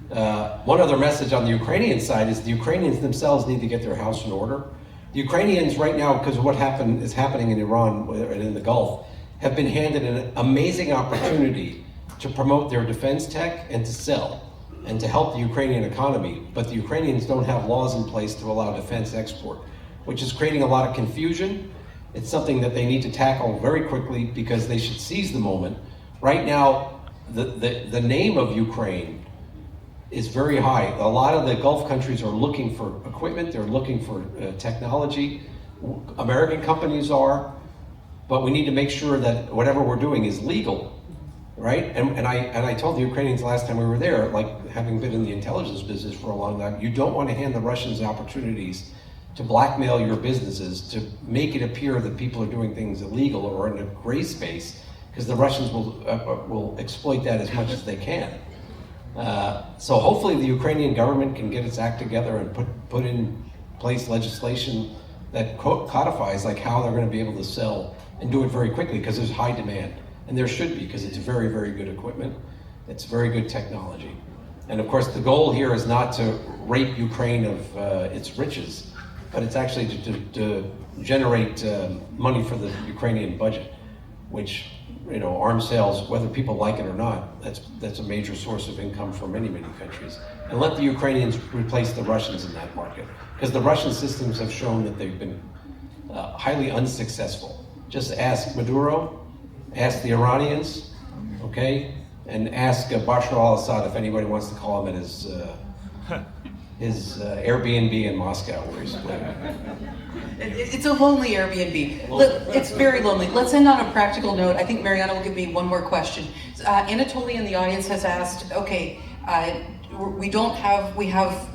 One other message on the Ukrainian side is the Ukrainians themselves need to get their house in order. The Ukrainians right now, because of what is happening in Iran and in the Gulf, have been handed an amazing opportunity to promote their defense tech and to sell and to help the Ukrainian economy. But the Ukrainians don't have laws in place to allow defense export, which is creating a lot of confusion. It's something that they need to tackle very quickly because they should seize the moment. Right now, the name of Ukraine is very high. A lot of the Gulf countries are looking for equipment, they're looking for technology. American companies are, but we need to make sure that whatever we're doing is legal, right? And I told the Ukrainians last time we were there, like having been in the intelligence business for a long time, you don't want to hand the Russians opportunities to blackmail your businesses, to make it appear that people are doing things illegal or in a gray space, because the Russians will exploit that as much as they can. So hopefully the Ukrainian government can get its act together and put in place legislation that codifies like how they're going to be able to sell and do it very quickly, because there's high demand. And there should be, because it's very, very good equipment. It's very good technology. And of course, the goal here is not to rape Ukraine of its riches, but it's actually to generate money for the Ukrainian budget, which, arms sales, whether people like it or not, that's a major source of income for many, many countries. And let the Ukrainians replace the Russians in that market, because the Russian systems have shown that they've been highly unsuccessful. Just ask Maduro, ask the Iranians, okay? and ask Bashar al-Assad if anybody wants to call him at his Airbnb in Moscow where he's living. It's a lonely Airbnb. It's very lonely. Let's end on a practical note. I think Mariana will give me one more question. Anatoly in the audience has asked, okay, we have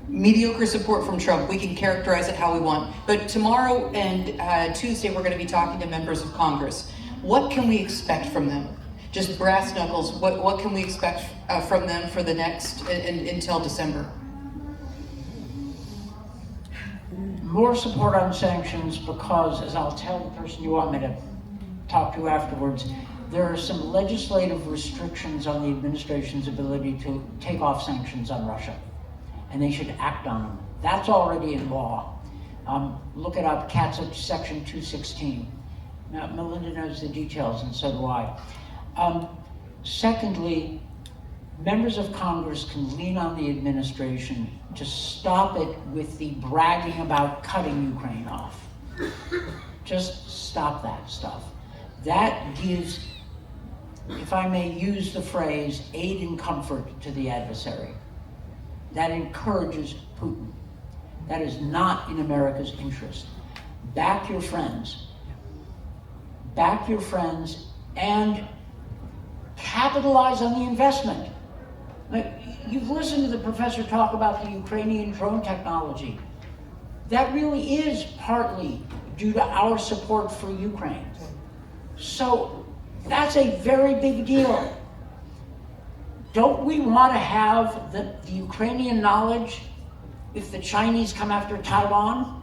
mediocre support from Trump. We can characterize it how we want. But tomorrow and Tuesday, we're going to be talking to members of Congress. What can we expect from them? Just brass knuckles, what can we expect from them for the next, until December? More support on sanctions because, as I'll tell the person you want me to talk to afterwards, there are some legislative restrictions on the administration's ability to take off sanctions on Russia, and they should act on them. That's already in law. Look it up, CATSA Section 216. Now, Melinda knows the details, and so do I. Secondly, members of Congress can lean on the administration to stop it with the bragging about cutting Ukraine off. Just stop that stuff. That gives, if I may use the phrase, aid and comfort to the adversary. That encourages Putin. That is not in America's interest. Back your friends. Back your friends and capitalize on the investment. You've listened to the professor talk about the Ukrainian drone technology. That really is partly due to our support for Ukraine. So that's a very big deal. Don't we want to have the Ukrainian knowledge if the Chinese come after Taiwan?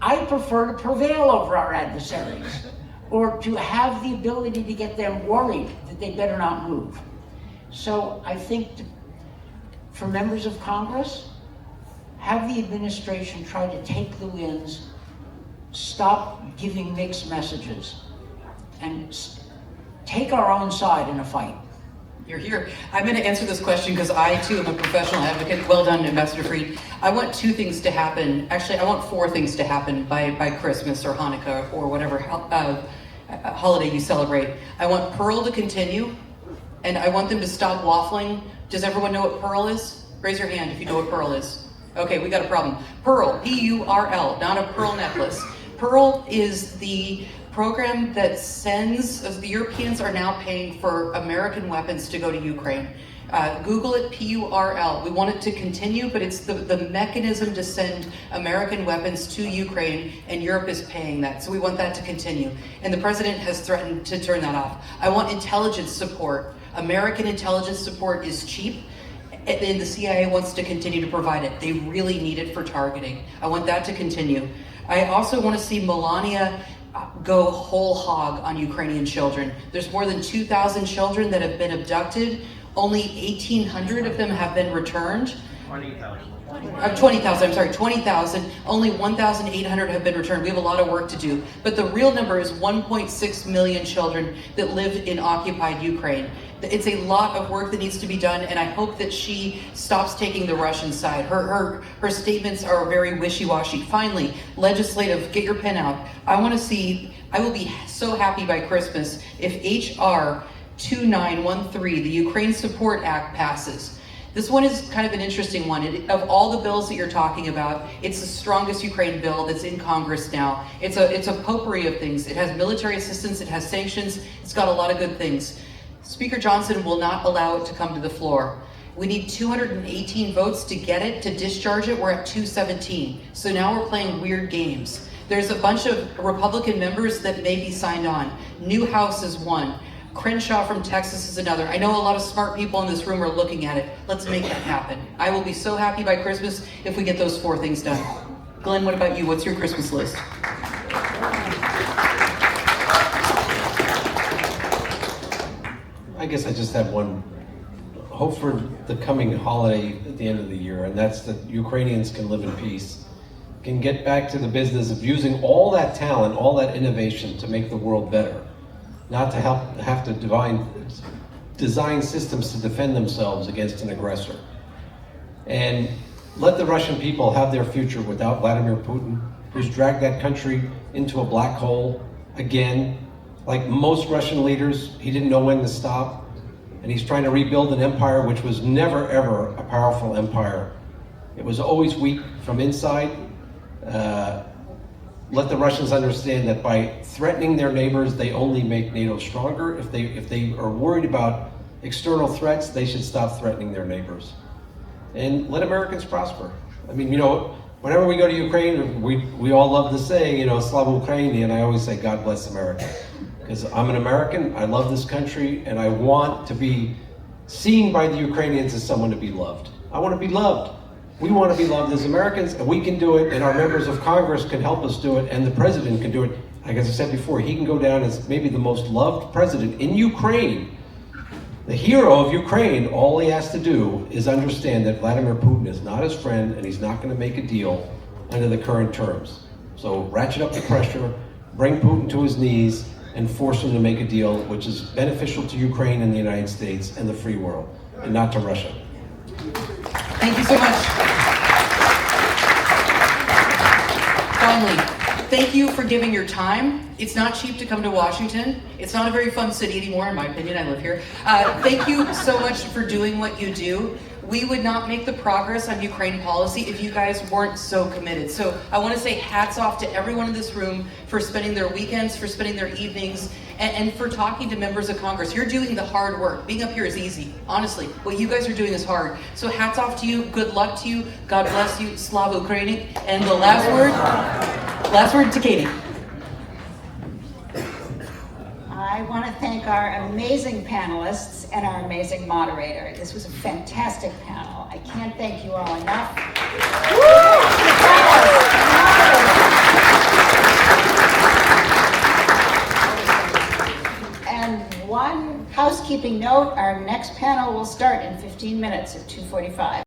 I prefer to prevail over our adversaries, or to have the ability to get them worried that they better not move. So I think for members of Congress, have the administration try to take the wins, stop giving mixed messages, and take our own side in a fight. You're here. I'm going to answer this question because I, too, am a professional advocate. Well done, Ambassador Fried. I want two things to happen. Actually, I want four things to happen by Christmas or Hanukkah or whatever holiday you celebrate. I want Pearl to continue, and I want them to stop waffling. Does everyone know what Pearl is? Raise your hand if you know what Pearl is. Okay, we got a problem. Pearl, P-U-R-L, not a pearl necklace. Pearl is the program that sends, the Europeans are now paying for American weapons to go to Ukraine. Google it, P-U-R-L. We want it to continue, but it's the mechanism to send American weapons to Ukraine, and Europe is paying that. So we want that to continue. And the president has threatened to turn that off. I want intelligence support. American intelligence support is cheap, and the CIA wants to continue to provide it. They really need it for targeting. I want that to continue. I also want to see Melania go whole hog on Ukrainian children. There's more than 2,000 children that have been abducted. Only 1,800 of them have been returned. 20,000. Only 1,800 have been returned. We have a lot of work to do. But the real number is 1.6 million children that live in occupied Ukraine. It's a lot of work that needs to be done, and I hope that she stops taking the Russian side. Her statements are very wishy-washy. Finally, legislative, get your pen out. I will be so happy by Christmas if H.R. 2913, the Ukraine Support Act, passes. This one is kind of an interesting one. Of all the bills that you're talking about, it's the strongest Ukraine bill that's in Congress now. It's a potpourri of things. It has military assistance, it has sanctions, it's got a lot of good things. Speaker Johnson will not allow it to come to the floor. We need 218 votes to get it, to discharge it. We're at 217. So now we're playing weird games. There's a bunch of Republican members that may be signed on. Newhouse is one. Crenshaw from Texas is another. I know a lot of smart people in this room are looking at it. Let's make that happen. I will be so happy by Christmas if we get those four things done. Glenn, what about you? What's your Christmas list? I guess I just have one hope for the coming holiday at the end of the year, and that's that Ukrainians can live in peace, can get back to the business of using all that talent, all that innovation to make the world better, not to have to design systems to defend themselves against an aggressor. And let the Russian people have their future without Vladimir Putin, who's dragged that country into a black hole again, Like most Russian leaders, he didn't know when to stop, and he's trying to rebuild an empire which was never ever a powerful empire. It was always weak from inside. Let the Russians understand that by threatening their neighbors, they only make NATO stronger. If they are worried about external threats, they should stop threatening their neighbors. And let Americans prosper. I mean, you know, whenever we go to Ukraine, we all love to say, you know, Slava Ukraini, and I always say, God bless America. Because I'm an American, I love this country, and I want to be seen by the Ukrainians as someone to be loved. I want to be loved. We want to be loved as Americans, and we can do it, and our members of Congress can help us do it, and the president can do it. Like as I said before, he can go down as maybe the most loved president in Ukraine, the hero of Ukraine. All he has to do is understand that Vladimir Putin is not his friend, and he's not going to make a deal under the current terms. So ratchet up the pressure, bring Putin to his knees, and force him to make a deal which is beneficial to Ukraine and the United States and the free world, and not to Russia. Thank you so much. Finally, thank you for giving your time. It's not cheap to come to Washington. It's not a very fun city anymore, in my opinion. I live here. Thank you so much for doing what you do. We would not make the progress on Ukraine policy if you guys weren't so committed. So I want to say hats off to everyone in this room for spending their weekends, for spending their evenings, and for talking to members of Congress. You're doing the hard work. Being up here is easy. Honestly, what you guys are doing is hard. So hats off to you. Good luck to you. God bless you. Slava Ukraini. And the last word to Katie. I want to thank our amazing panelists and our amazing moderator. This was a fantastic panel. I can't thank you all enough. And one housekeeping note, our next panel will start in 15 minutes at 2:45.